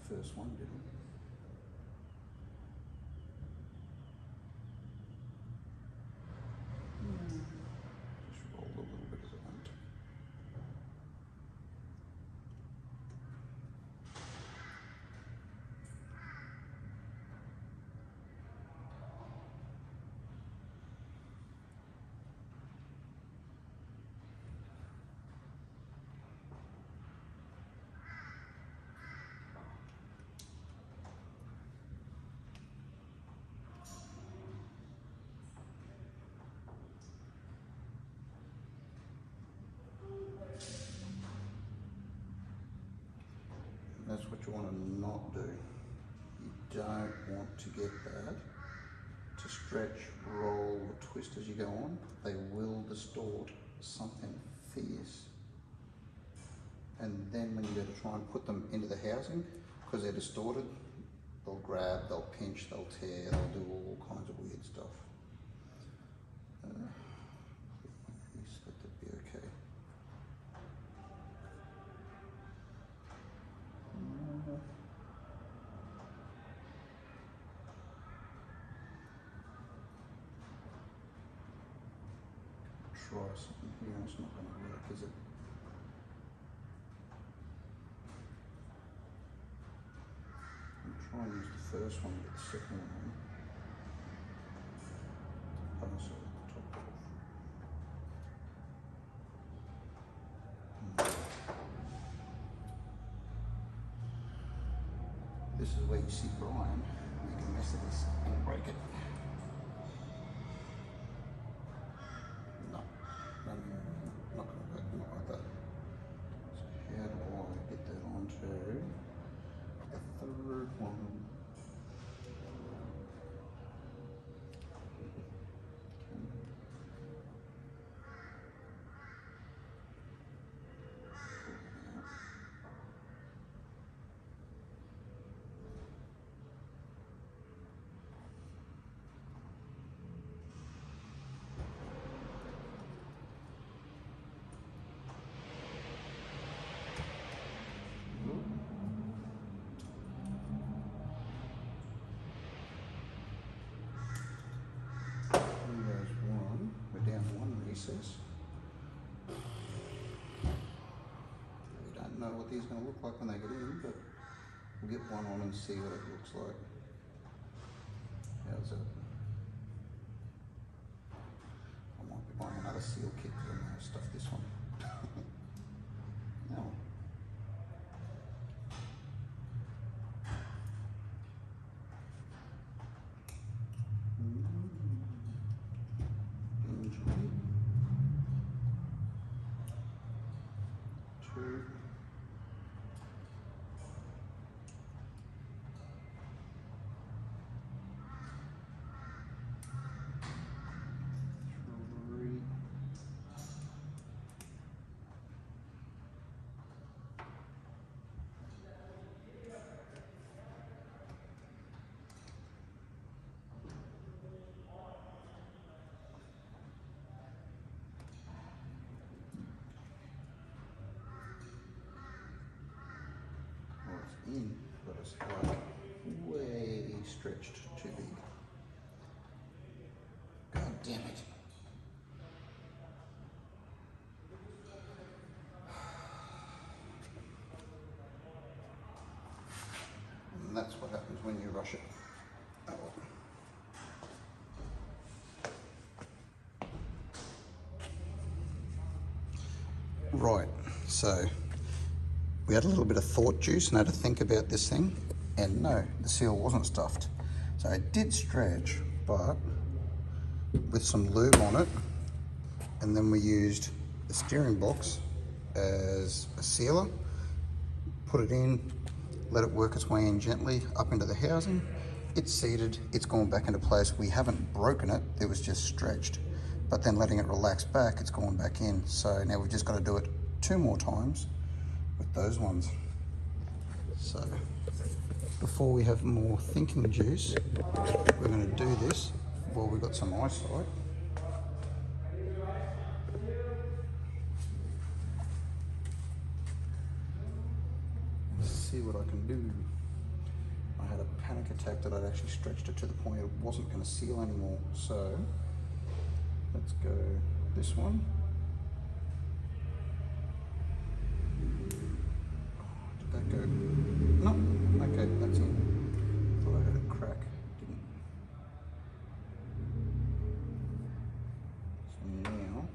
First one, didn't it? Just rolled a little bit as I went. That's what you want to not do. You don't want to get that to stretch, roll, or twist as you go on. They will distort something fierce. And then when you go to try and put them into the housing, because they're distorted, they'll grab, they'll pinch, they'll tear, they'll do all kinds of weird stuff. Let that be okay. Try something here, it's not going to work, is it? I'll try and use the first one, get the second one on. Pass it at the top off. This is where you see Brian make a mess of this and break it. Not going to work, not like that. So how do I get that onto the third one? Recess. We don't know what these are going to look like when they get in, but we'll get one on and see what it looks like. How's that? I might be buying another seal kit because I'm going to stuff this one. No. brush it. Right, so we had a little bit of thought juice and had to think about this thing, and no, the seal wasn't stuffed. So it did stretch, but with some lube on it, and then we used the steering box as a sealer, put it in, let it work its way in gently up into the housing. It's seated, it's gone back into place. We haven't broken it, it was just stretched. But then letting it relax back, it's gone back in. So now we've just got to do it 2 more times with those ones. So before we have more thinking juice, we're going to do this while we've got some eyesight. See what I can do. I had a panic attack that I'd actually stretched it to the point it wasn't going to seal anymore. So let's go this one. Did that go? No. Okay, that's in. Thought I heard it crack. Didn't. So now,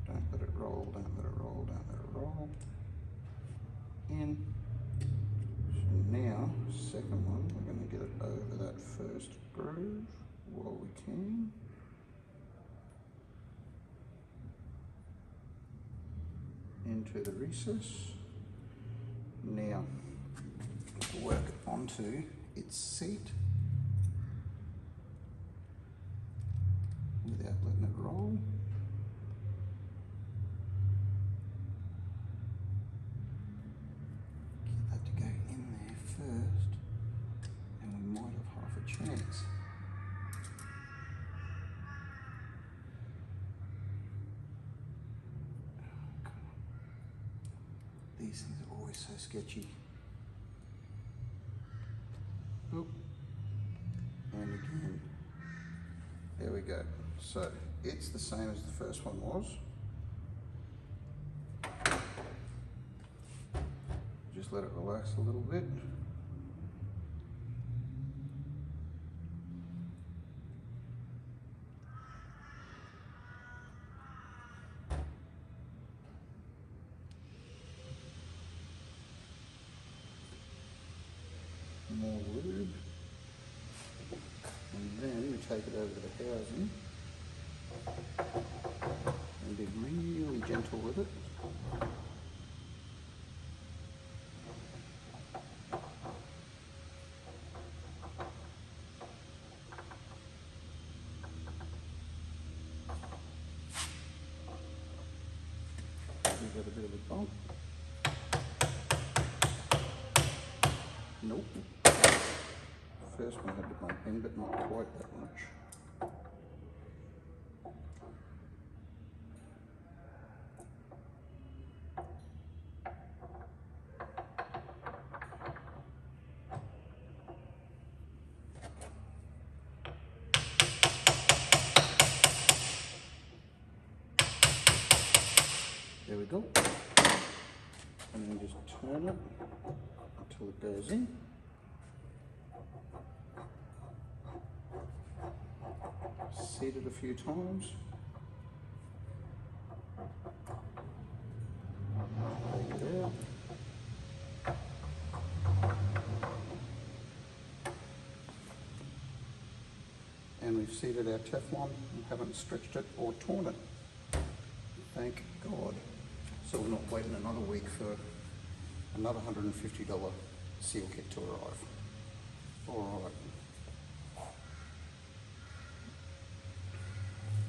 don't let it roll, don't let it roll, don't let it roll. In. So now, second one, we're going to get it over that first groove while we can. Into the recess. Now, work it onto its seat without letting it roll. First, and we might have half a chance. These things are always so sketchy. Oop. And again. There we go. So it's the same as the first one was. Just let it relax a little bit. More lube, and then we take it over to the housing and be really gentle with it. We've got a bit of a bump. Nope. First one had to bump in, but not quite that much. There we go. And then just turn it until it goes in. Seat it a few times. Take it out. And we've seated our Teflon and haven't stretched it or torn it. Thank God. So we're not waiting another week for another $150 seal kit to arrive. All right.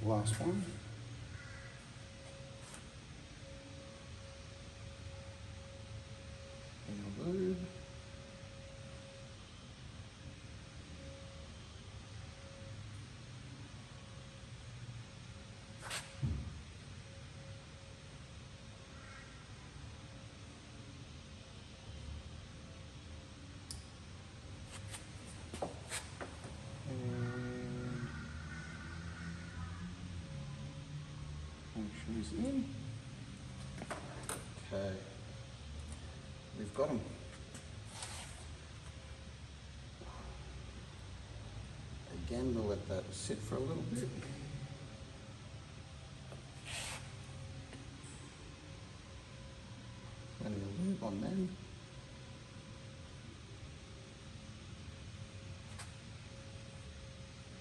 Last one. And lube. She's in. Okay, we've got them. Again, we'll let that sit for a little bit. And the lube on them.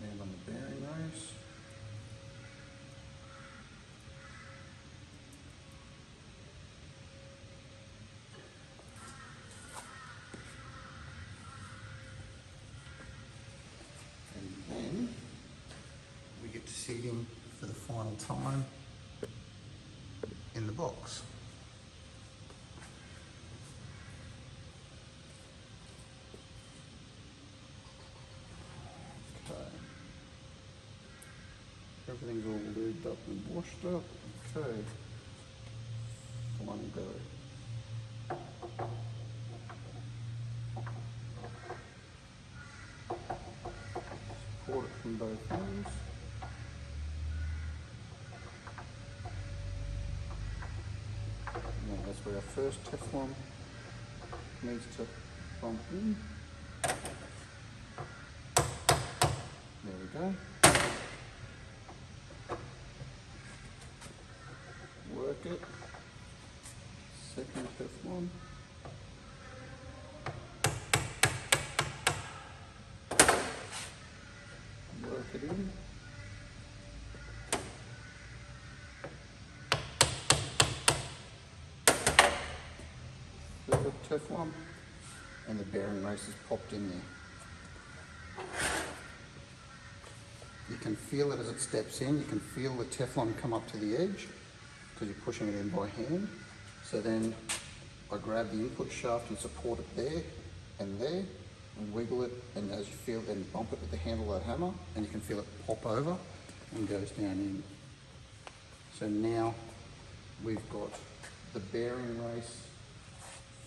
And on the bearing race. And then we get to seat him for the final time in the box. Everything's all lubed up and washed up. Okay. Final go. Support it from both ends. Now that's where our first Teflon needs to bump in. There we go. Work it. Second Teflon. Work it in. Third Teflon. And the bearing race is popped in there. You can feel it as it steps in. You can feel the Teflon come up to the edge because you're pushing it in by hand. So then I grab the input shaft and support it there and wiggle it, and as you feel, then bump it with the handle of that hammer and you can feel it pop over and goes down in. So now we've got the bearing race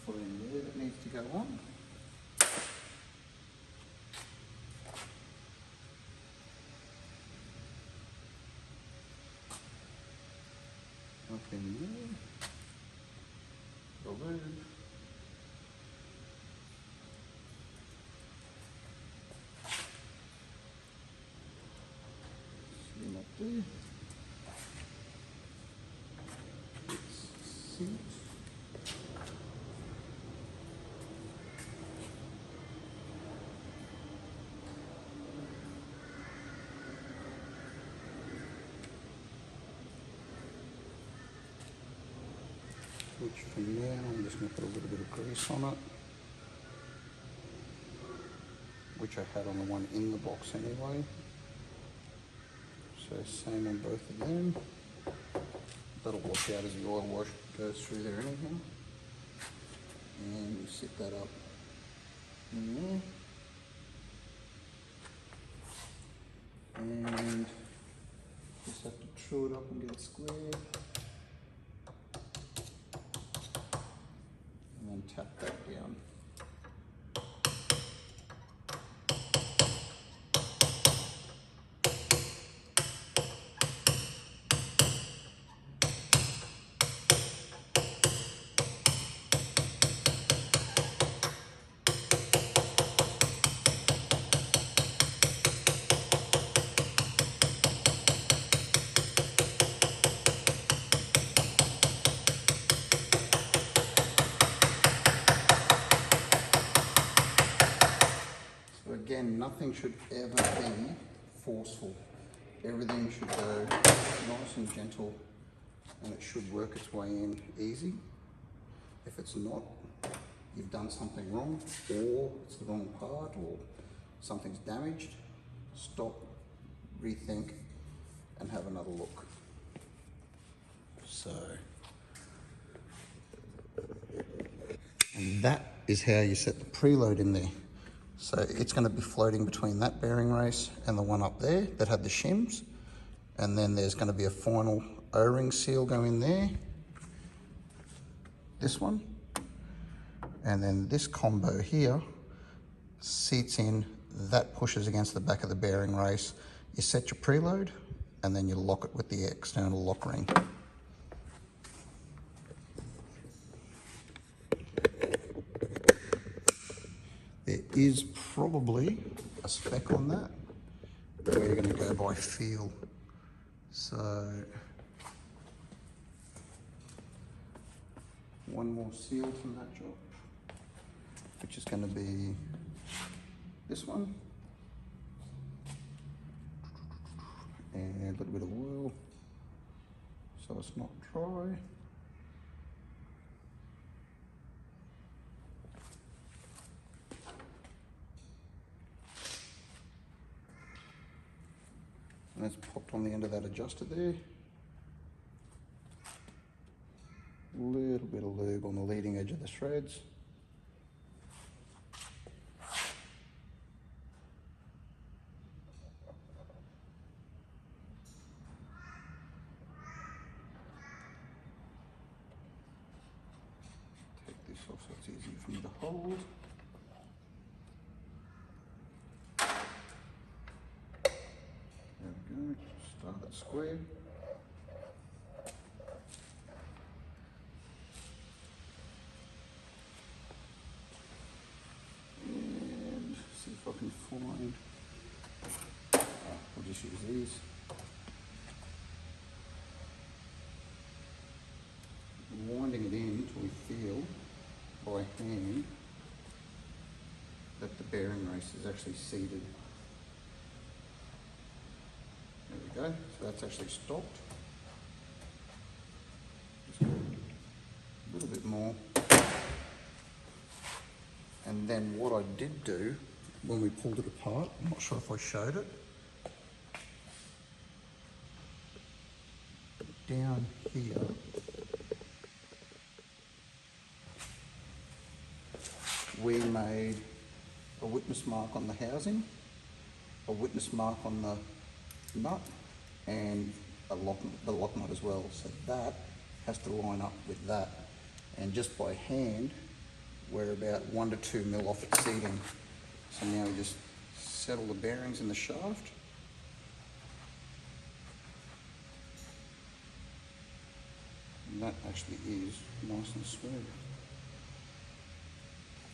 put in there that needs to go on. Up in there, the lube, slim up there, it's seat, which from there I'm just going to put a little bit of grease on it, which I had on the one in the box anyway. So same on both of them. That'll wash out as the oil wash goes through there anyhow. And you sit that up in there. And just have to true it up and get it squared. And tap that down. Again, nothing should ever be forceful. Everything should go nice and gentle, and it should work its way in easy. If it's not, you've done something wrong, or it's the wrong part, or something's damaged. Stop, rethink, and have another look. So, and that is how you set the preload in there. So it's going to be floating between that bearing race and the one up there that had the shims. And then there's going to be a final O-ring seal go in there. This one. And then this combo here seats in, that pushes against the back of the bearing race. You set your preload and then you lock it with the external lock ring. There is probably a spec on that, we're going to go by feel. So one more seal from that job, which is going to be this one, and a little bit of oil so it's not dry. And that's popped on the end of that adjuster there. A little bit of lube on the leading edge of the threads. Take this off so it's easier for me to hold. There we go, start that square. And see if I can find, we'll just use these. Winding it in until we feel by hand that the bearing race is actually seated. There we go, so that's actually stopped. Just a little bit more. And then what I did do when we pulled it apart, I'm not sure if I showed it, down here we made a witness mark on the housing, a witness mark on the nut, and the lock nut as well. So that has to line up with that. And just by hand, we're about 1 to 2 mil off its seating. So now we just settle the bearings in the shaft. And that actually is nice and smooth.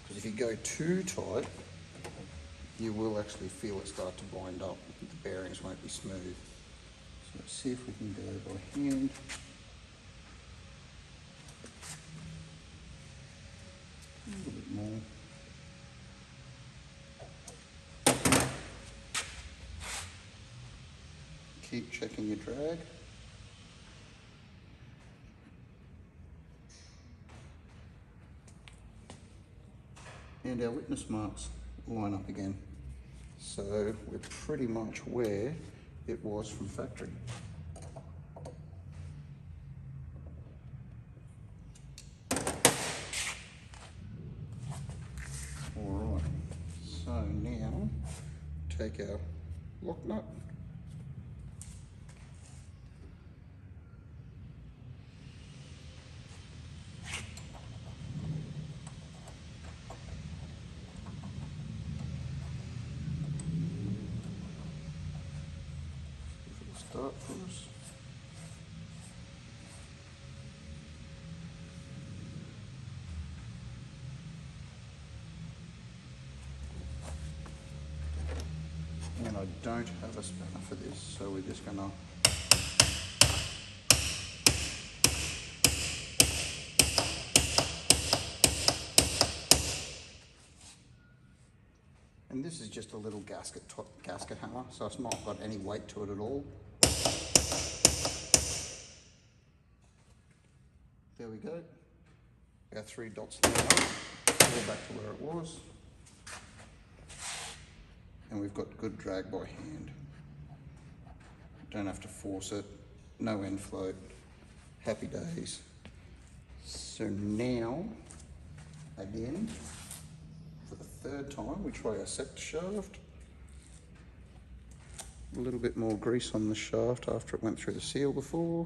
Because if you go too tight, you will actually feel it start to bind up. The bearings won't be smooth. So let's see if we can go by hand. A little bit more. Keep checking your drag. And our witness marks line up again. So we're pretty much where it was from factory. Alright, so now take our lock nut, start for us. And I don't have a spanner for this, so we're just gonna and this is just a little gasket hammer, so it's not got any weight to it at all. There we go. Our 3 dots line up, all back to where it was. And we've got good drag by hand. Don't have to force it, no end float, happy days. So now, again, for the 3rd time, we try our sector shaft. A little bit more grease on the shaft after it went through the seal before.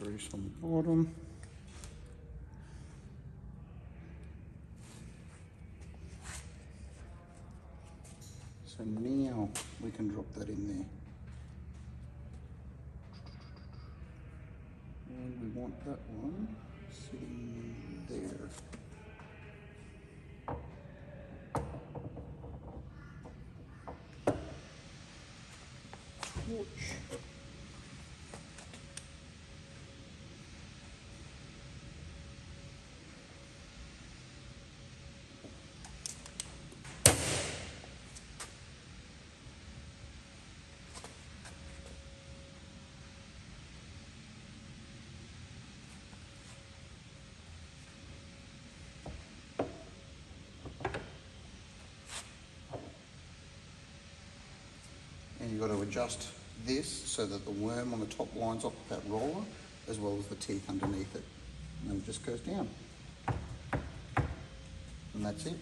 Grease on the bottom. So now we can drop that in there. And we want that one sitting there. torch. And you've got to adjust this so that the worm on the top lines up with that roller, as well as the teeth underneath it. And then it just goes down. And that's it.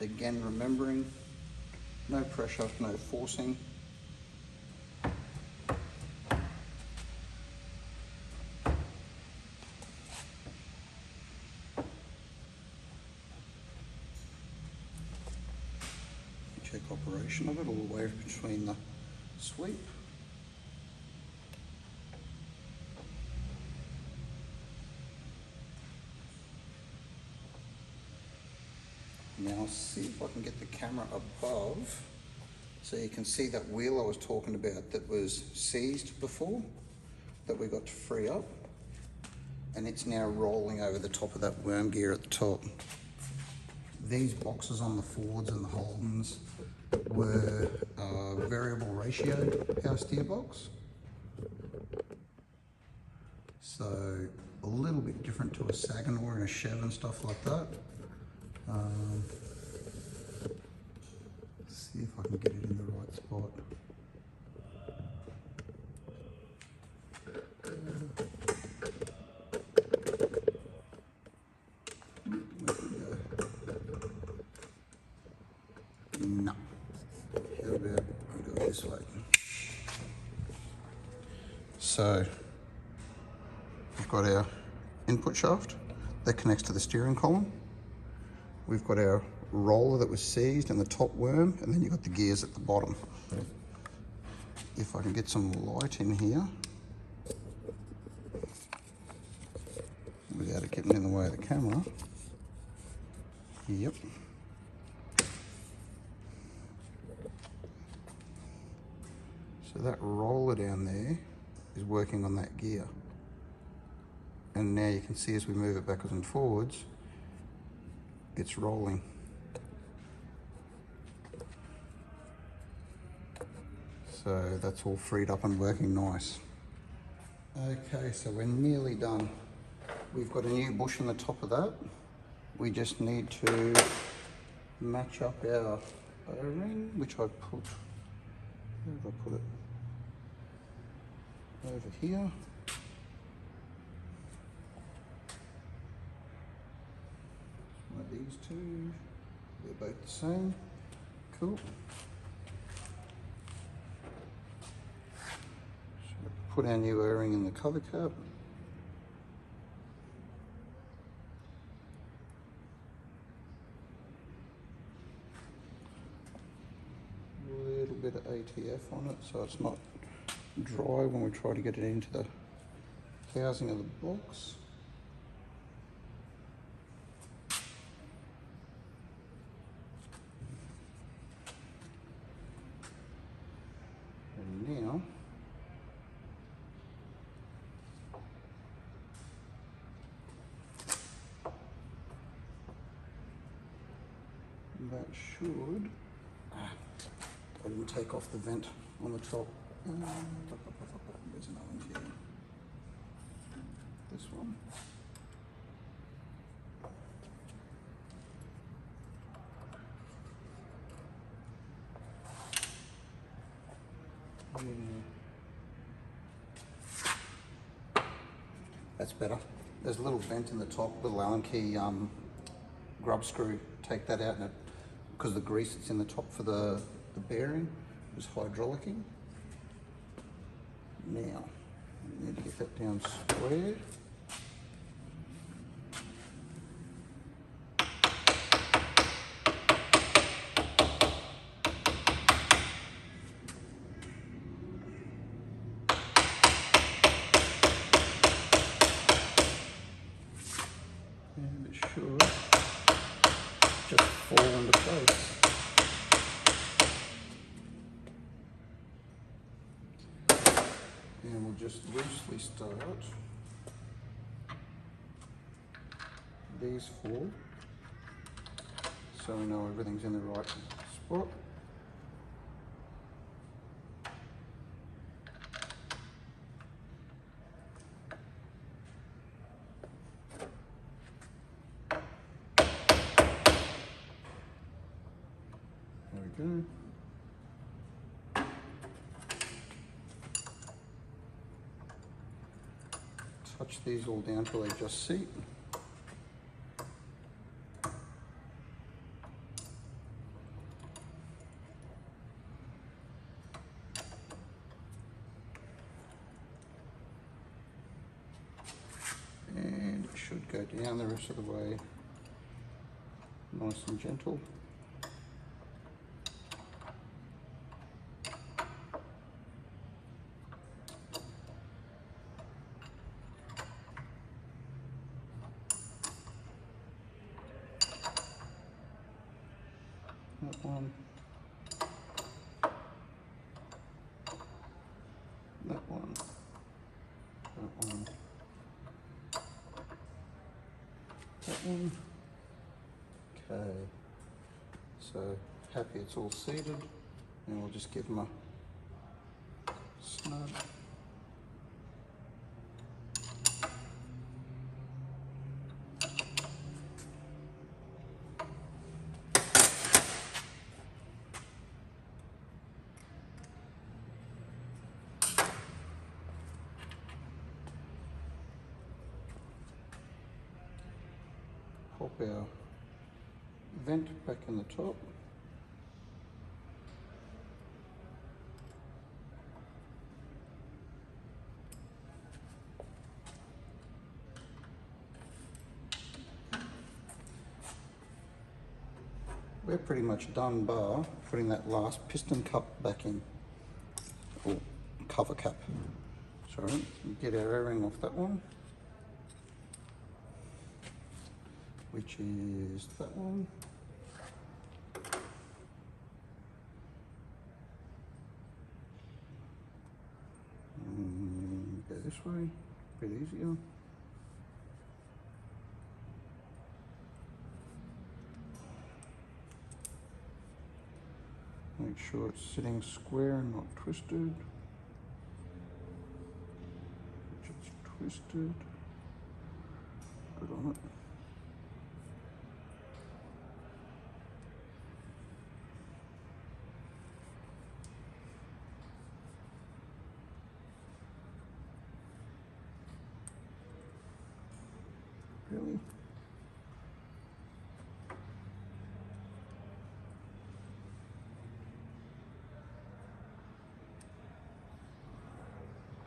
Again, remembering, no pressure, no forcing. Check operation of it all the way between the sweep. Now I'll see if I can get the camera above so you can see that wheel I was talking about that was seized before, that we got to free up, and it's now rolling over the top of that worm gear at the top. These boxes on the Fords and the Holdens were variable ratio power steer box, so a little bit different to a Saginaw and a Chev and stuff like that. See if I can get it in the right spot. No. How about I go this way? So we've got our input shaft that connects to the steering column. We've got our roller that was seized and the top worm, and then you've got the gears at the bottom. If I can get some light in here without it getting in the way of the camera. Yep. So that roller down there is working on that gear. And now you can see as we move it backwards and forwards, it's rolling. So that's all freed up and working nice. Okay, so we're nearly done. We've got a new bush on the top of that. We just need to match up our O-ring, which I put, where did I put it? Over here. One of these two, they're both the same. Cool. So put our new O-ring in the cover cap. A little bit of ATF on it so it's not dry when we try to get it into the housing of the box. And now that should, I didn't take off the vent on the top. There's another one here. This one. That's better. There's a little vent in the top, little Allen key grub screw. Take that out, and because the grease that's in the top for the bearing is hydraulicking. Now, we need to get that down square. And it should just fall into place. just loosely start these four so we know everything's in the right spot. There we go. Touch these all down till they just seat. And it should go down the rest of the way, nice and gentle. That one, that one, that one, that one. Okay, so happy it's all seated, and we'll just give them a snug. Pop our vent back in the top. We're pretty much done bar putting that last piston cup back in, or cover cap. Sorry, get our O-ring off that one, which is that one. Go this way, a bit easier. Make sure it's sitting square and not twisted. If it's twisted, good on it. Really?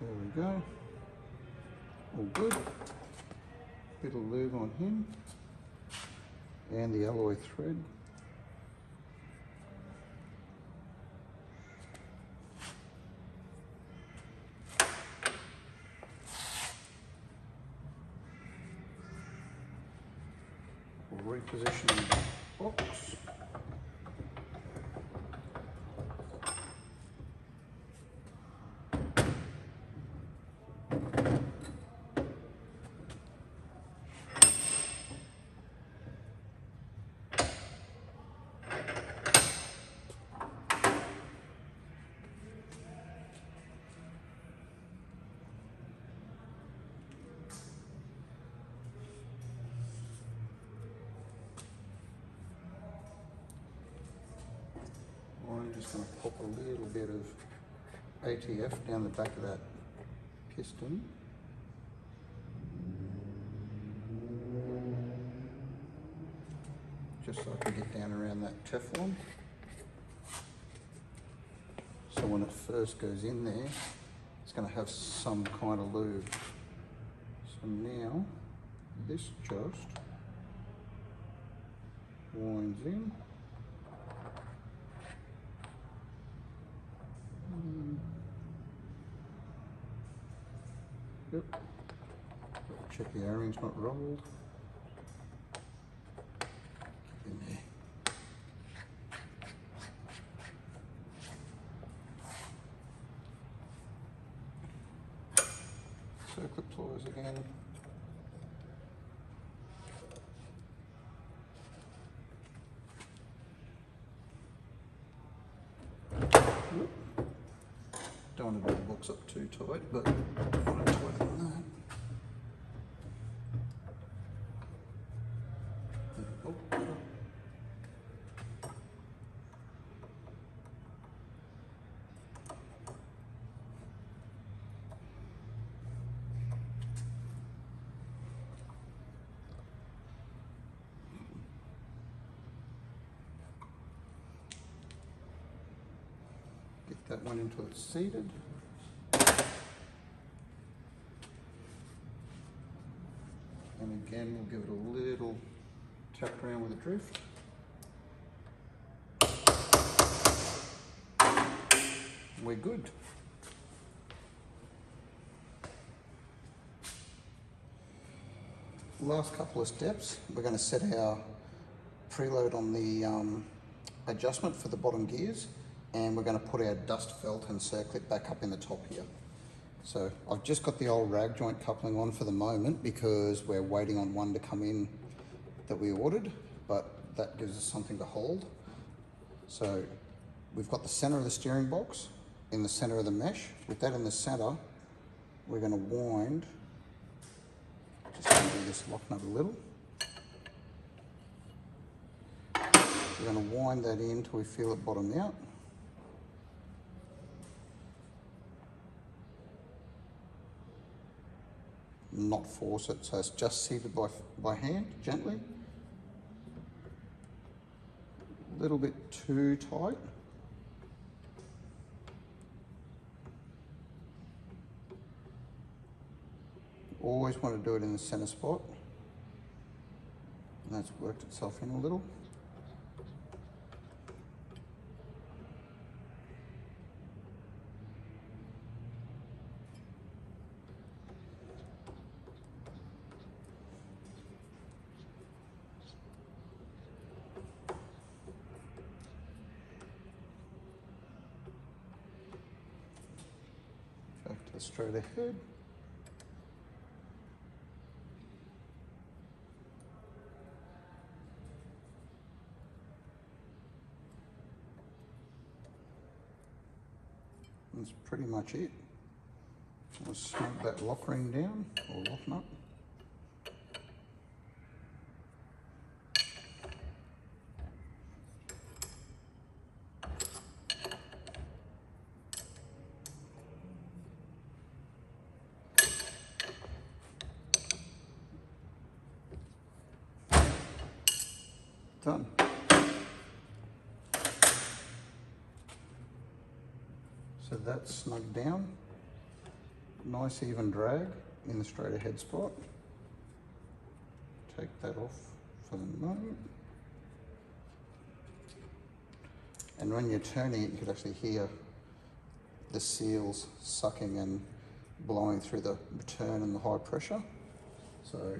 There we go. All good. Bit of lube on him. And the alloy thread. We'll reposition the box. I'm just going to pop a little bit of ATF down the back of that piston. Just so I can get down around that Teflon. So when it first goes in there, it's going to have some kind of lube. So now this just winds in. Yep. Check the O-ring's not rolled. Keep in there. goes again. Don't want to do the box up too tight, but not tighter than that. Oh. Get that one until it's seated. And again, we'll give it a little tap around with a drift. We're good. Last couple of steps, we're going to set our preload on the adjustment for the bottom gears, and we're going to put our dust felt and circlip back up in the top here. So I've just got the old rag joint coupling on for the moment because we're waiting on one to come in that we ordered, but that gives us something to hold. So we've got the center of the steering box in the center of the mesh. With that in the center, we're going to wind, just going to do this lock nut a little. We're going to wind that in till we feel it bottom out. Not force it, so it's just seated by hand, gently. A little bit too tight. Always want to do it in the center spot. And that's worked itself in a little. Back to the straight ahead. That's pretty much it. We'll snug that lock ring down, or lock nut. Done. So that's snugged down. Nice even drag in the straight ahead spot. Take that off for the moment. And when you're turning it, you could actually hear the seals sucking and blowing through the return and the high pressure. So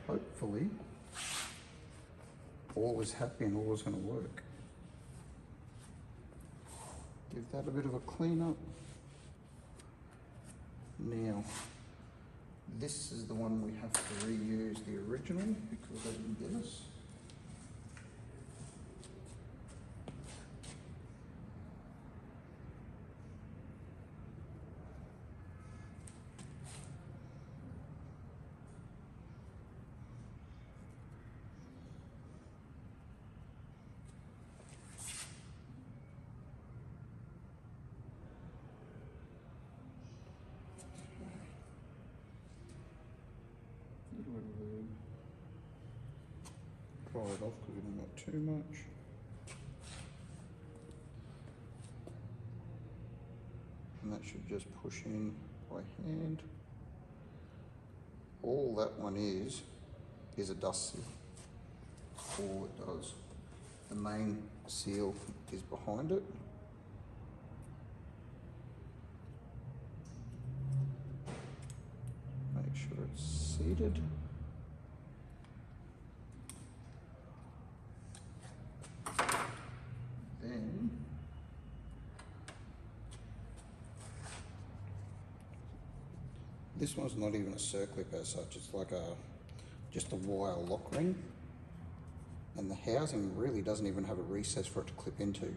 hopefully all is happy and all is going to work. Give that a bit of a clean up. Now, this is the one we have to reuse the original because they didn't get us. Dry it off because we don't want too much. And that should just push in by hand. All that one is a dust seal. All it does. The main seal is behind it. Make sure it's seated. This one's not even a circlip as such, it's like just a wire lock ring. And the housing really doesn't even have a recess for it to clip into.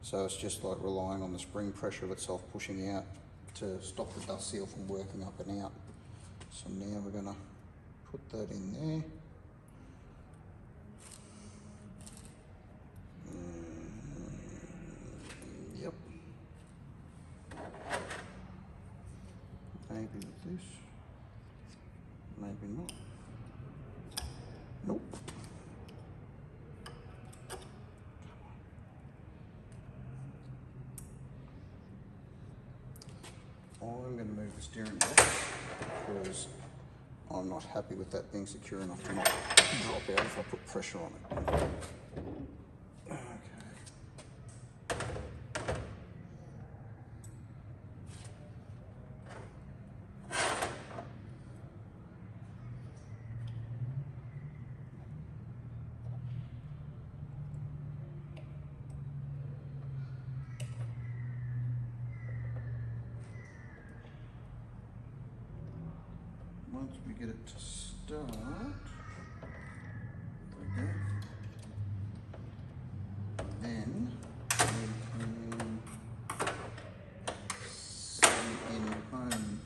So it's just like relying on the spring pressure of itself pushing out to stop the dust seal from working up and out. So now we're gonna put that in there. Yep. Maybe with this, maybe not. Nope. I'm going to move the steering box because I'm not happy with that being secure enough to not drop out if I put pressure on it. Okay. Once we get it to start, then we can set it in home.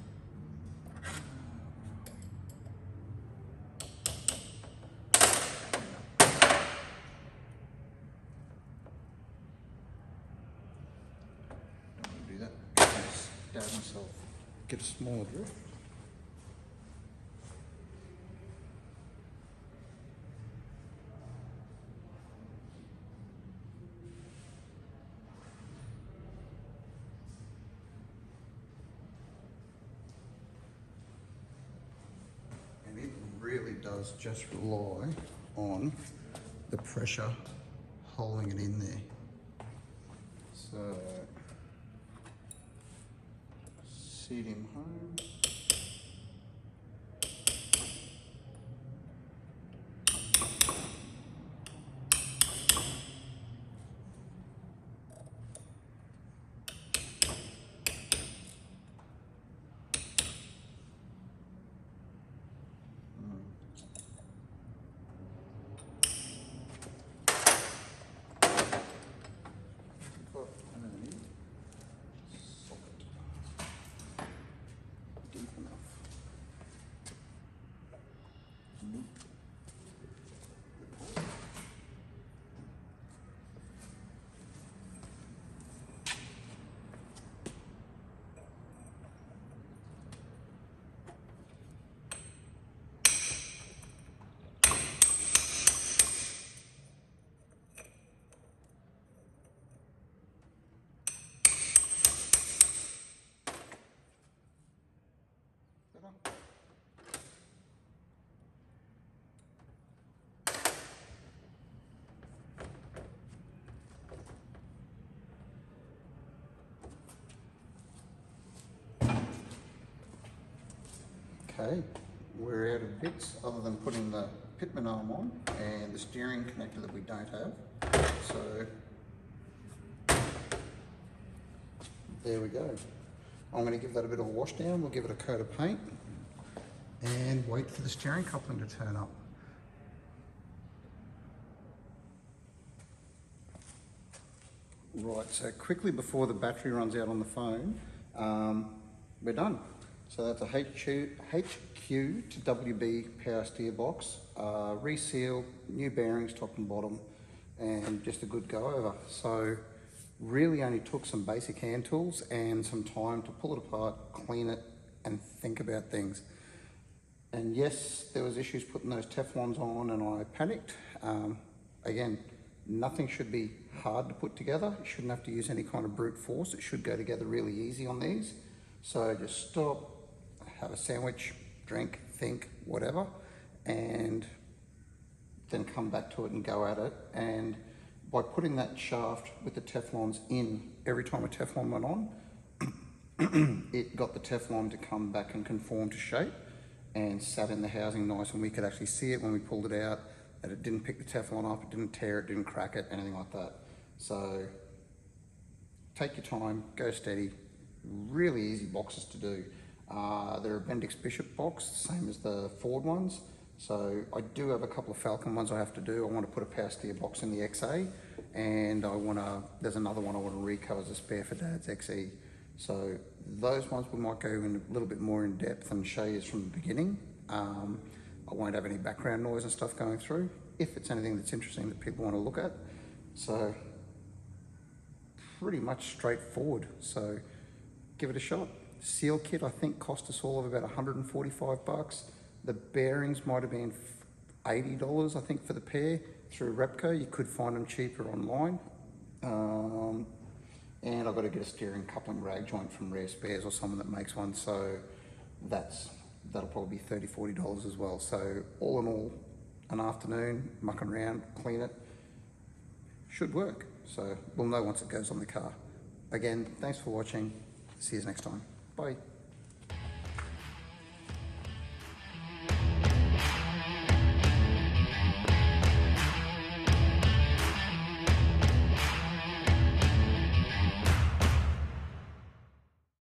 Don't want to do that. Stab myself. Get a smaller drift. Really does just rely on the pressure holding it in there. So seat him home. Okay, we're out of bits other than putting the pitman arm on and the steering connector that we don't have. So there we go. I'm going to give that a bit of a wash down. We'll give it a coat of paint and wait for the steering coupling to turn up. Right, so quickly before the battery runs out on the phone, we're done. So that's a HQ-WB power steer box, reseal, new bearings top and bottom, and just a good go over. So really only took some basic hand tools and some time to pull it apart, clean it, and think about things. And yes, there was issues putting those Teflons on and I panicked. Again, nothing should be hard to put together. You shouldn't have to use any kind of brute force. It should go together really easy on these. So just stop, have a sandwich, drink, think, whatever, and then come back to it and go at it. And by putting that shaft with the Teflons in, every time a Teflon went on, it got the Teflon to come back and conform to shape and sat in the housing nice, and we could actually see it when we pulled it out, that it didn't pick the Teflon up, it didn't tear it, didn't crack it, anything like that. So take your time, go steady, really easy boxes to do. They're a Bendix Bishop box, same as the Ford ones. So I do have a couple of Falcon ones I have to do. I want to put a power steer box in the XA, and there's another one I want to reco as a spare for Dad's XE. So those ones we might go in a little bit more in depth and show you from the beginning. I won't have any background noise and stuff going through, if it's anything that's interesting that people want to look at. So pretty much straightforward, so give it a shot. Seal kit I think cost us all of about 145 bucks. The bearings might have been $80 I think for the pair through Repco. You could find them cheaper online. And I've got to get a steering coupling rag joint from Rare Spares or someone that makes one, so that'll probably be $30-40 as well. So all in all, an afternoon mucking around, clean it, should work. So we'll know once it goes on the car. Again, thanks for watching. See you next time. Bye.